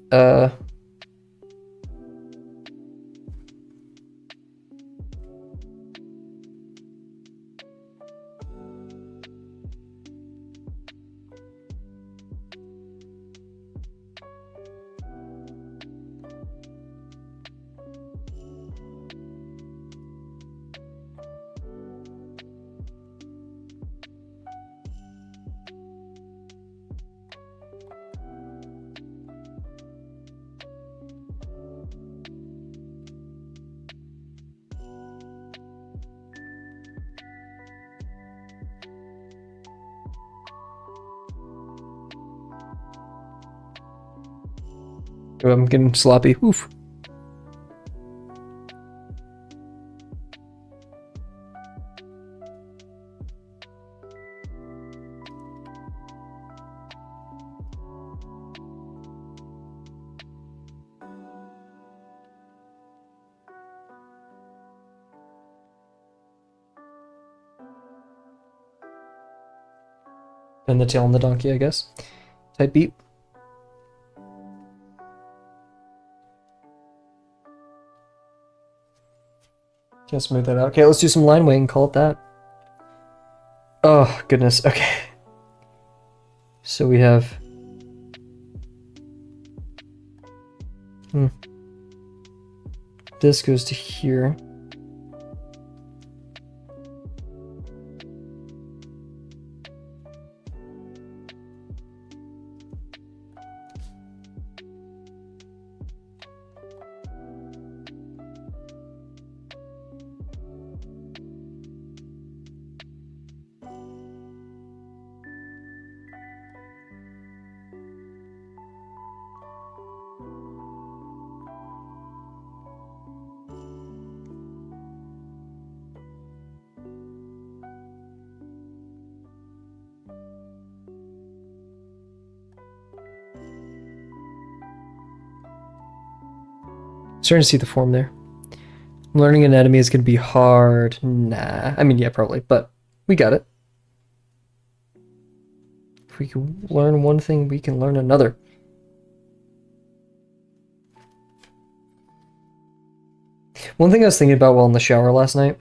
I'm getting sloppy. Oof. And the tail on the donkey, I guess. Type beat. Can't smooth that out. Okay, let's do some line weight and call it that. Oh, goodness. Okay. So we have... This goes to here. Starting to see the form there. Learning anatomy is going to be hard. Nah. I mean, yeah, probably, but We got it. If we can learn one thing, we can learn another. One thing I was thinking about while in the shower last night,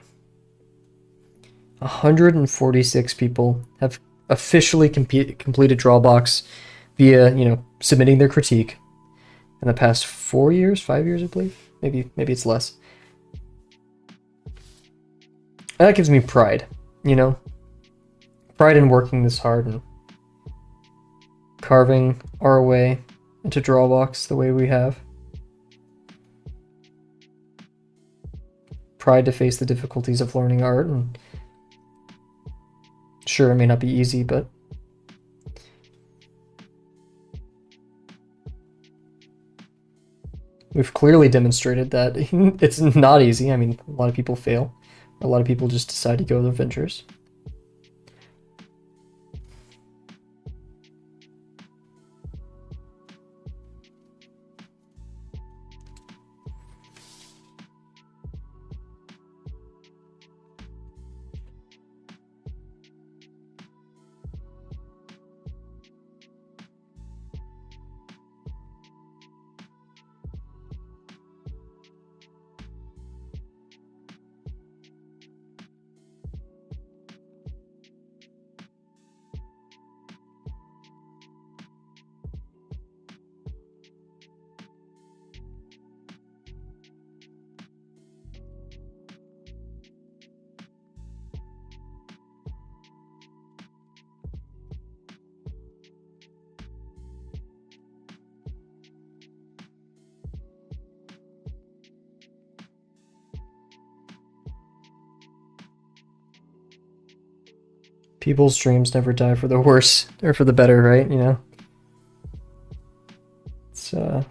146 people have officially completed Drawbox via, submitting their critique in the past 4 years, 5 years, I believe. Maybe it's less. And that gives me pride, Pride in working this hard and carving our way into Drawbox the way we have. Pride to face the difficulties of learning art, and sure, it may not be easy, but we've clearly demonstrated that it's not easy. I mean, a lot of people fail. A lot of people just decide to go their ventures. People's dreams never die for the worse or for the better, right? It's I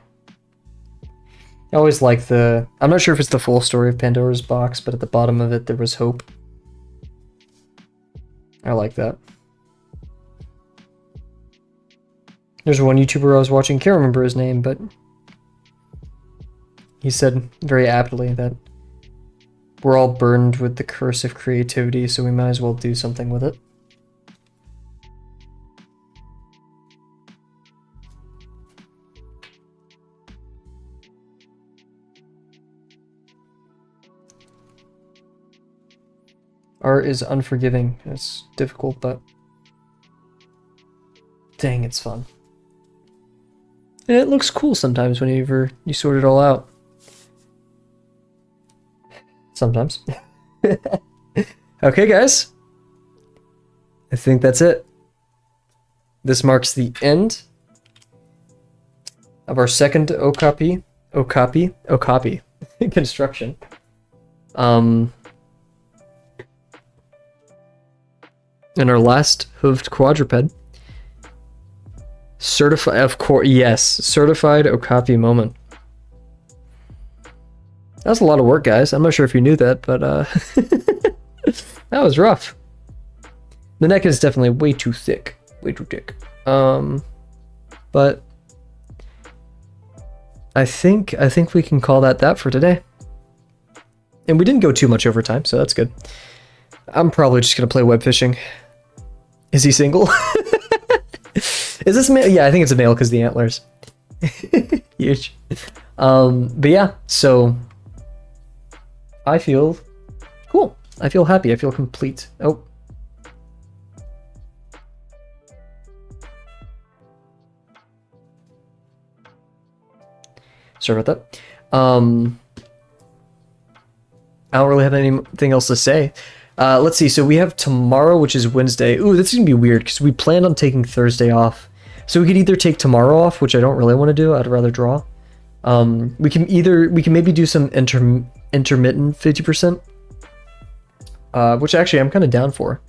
always like I'm not sure if it's the full story of Pandora's box, but at the bottom of it there was hope. I like that. There's one YouTuber I was watching, can't remember his name, but he said very aptly that we're all burdened with the curse of creativity, so we might as well do something with it. Art is unforgiving. It's difficult, but dang, it's fun. And it looks cool sometimes whenever you sort it all out. Sometimes. Okay, guys. I think that's it. This marks the end of our second Okapi construction. And our last hoofed quadruped. Certified, of course, yes, certified Okapi moment. That was a lot of work, guys. I'm not sure if you knew that, but that was rough. The neck is definitely way too thick. Way too thick. But I think we can call that for today. And we didn't go too much over time, so that's good. I'm probably just gonna play web fishing. Is he single? Is this male? Yeah, I think it's a male because the antlers. Huge. But yeah, so I feel cool. I feel happy. I feel complete. Oh. Sorry about that. I don't really have anything else to say. Let's see. So we have tomorrow, which is Wednesday. Ooh, this is gonna be weird because we planned on taking Thursday off. So we could either take tomorrow off, which I don't really want to do. I'd rather draw. We can maybe do some intermittent 50%, which actually I'm kind of down for.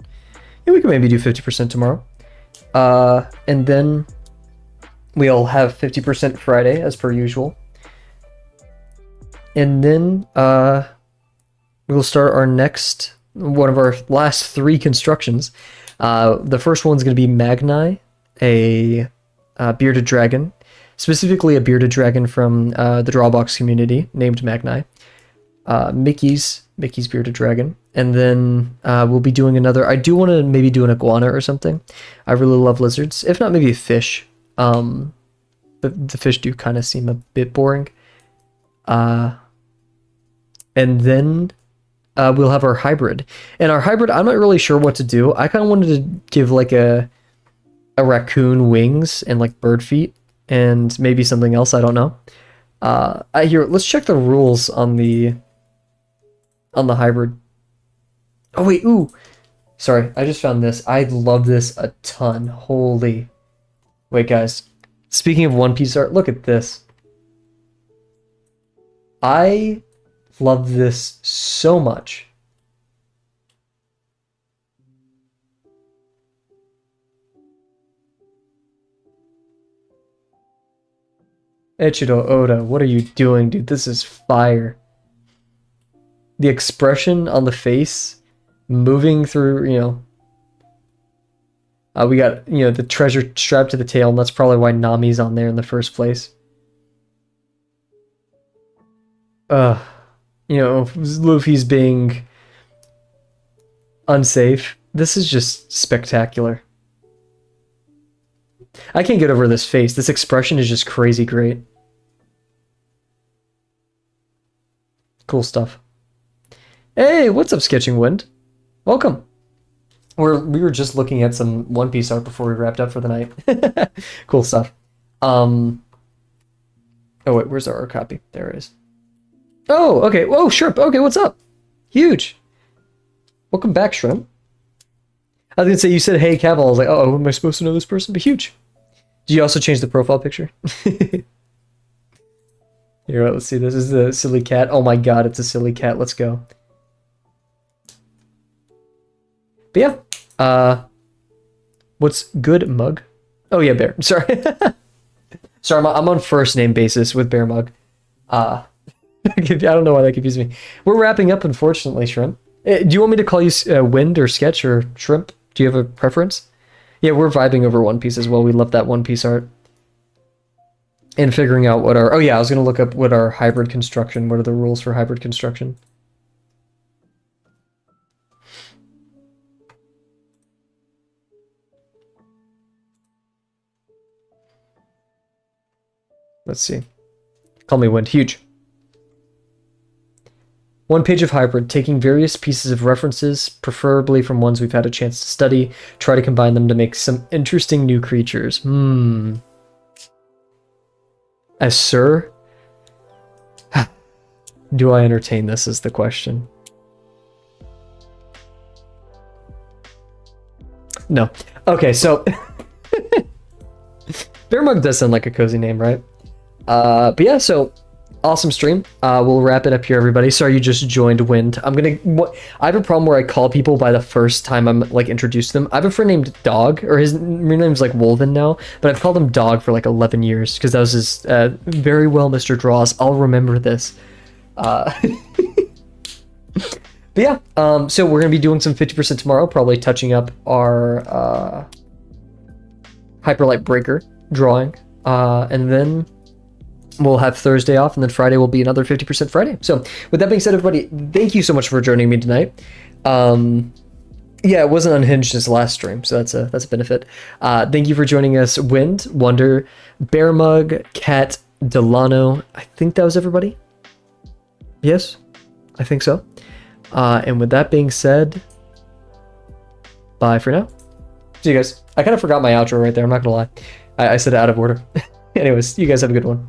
Yeah, we can maybe do 50% tomorrow. And then we'll have 50% Friday as per usual. And then we'll start our next, one of our last 3 constructions. The first one's going to be Magni, a bearded dragon, specifically a bearded dragon from the Drawbox community named Magni. Mickey's bearded dragon, And then we'll be doing another. I do want to maybe do an iguana or something. I really love lizards. If not, maybe a fish. The fish do kind of seem a bit boring. And then we'll have our hybrid. And our hybrid, I'm not really sure what to do. I kind of wanted to give like a raccoon wings and like bird feet and maybe something else. I don't know. Let's check the rules on the hybrid. Oh wait, ooh. Sorry, I just found this. I love this a ton. Holy. Wait, guys. Speaking of One Piece art, look at this. I love this so much. Ichido Oda, what are you doing, dude? This is fire. The expression on the face, moving through, we got, the treasure strapped to the tail, and that's probably why Nami's on there in the first place. Luffy's being unsafe. This is just spectacular. I can't get over this face. This expression is just crazy great. Cool stuff. Hey, what's up, Sketching Wind? Welcome. We were just looking at some One Piece art before we wrapped up for the night. Cool stuff. Oh wait, where's our Okapi? There it is. Oh, okay. Whoa, Shrimp. Okay, what's up? Huge. Welcome back, Shrimp. I was gonna say, you said, hey, Kavel. I was like, oh, am I supposed to know this person? But huge. Did you also change the profile picture? Here, let's see. This is the silly cat. Oh my god, it's a silly cat. Let's go. But yeah. What's good, Mug? Oh yeah, Bear. Sorry. Sorry, I'm on first name basis with Bear Mug. I don't know why that confused me. We're wrapping up, unfortunately, Shrimp. Do you want me to call you Wind or Sketch or Shrimp? Do you have a preference? Yeah, we're vibing over One Piece as well. We love that One Piece art. And figuring out what our... Oh yeah, I was going to look up what our hybrid construction... What are the rules for hybrid construction? Let's see. Call me Wind. Huge. One page of hybrid, taking various pieces of references, preferably from ones we've had a chance to study, try to combine them to make some interesting new creatures. As Sir? Do I entertain this is the question. No. Okay, so... Bear Mug does sound like a cozy name, right? But yeah, so... Awesome stream. We'll wrap it up here, everybody. Sorry you just joined Wind. I have a problem where I call people by the first time I'm like introduced to them. I have a friend named Dog, or his name's like Wolven now, but I've called him Dog for like 11 years because that was his very well, Mr. Draws. I'll remember this. But yeah, so we're gonna be doing some 50% tomorrow, probably touching up our Hyperlight Breaker drawing, and then we'll have Thursday off, and then Friday will be another 50% Friday. So with that being said, everybody, thank you so much for joining me tonight. Yeah, it wasn't unhinged as last stream, so that's a benefit. Thank you for joining us, Wind, Wonder, Bear Mug, Cat, Delano. I think that was everybody. Yes, I think so. And with that being said, bye for now. See you guys. I kind of forgot my outro right there. I'm not gonna lie. I said it out of order. Anyways, you guys have a good one.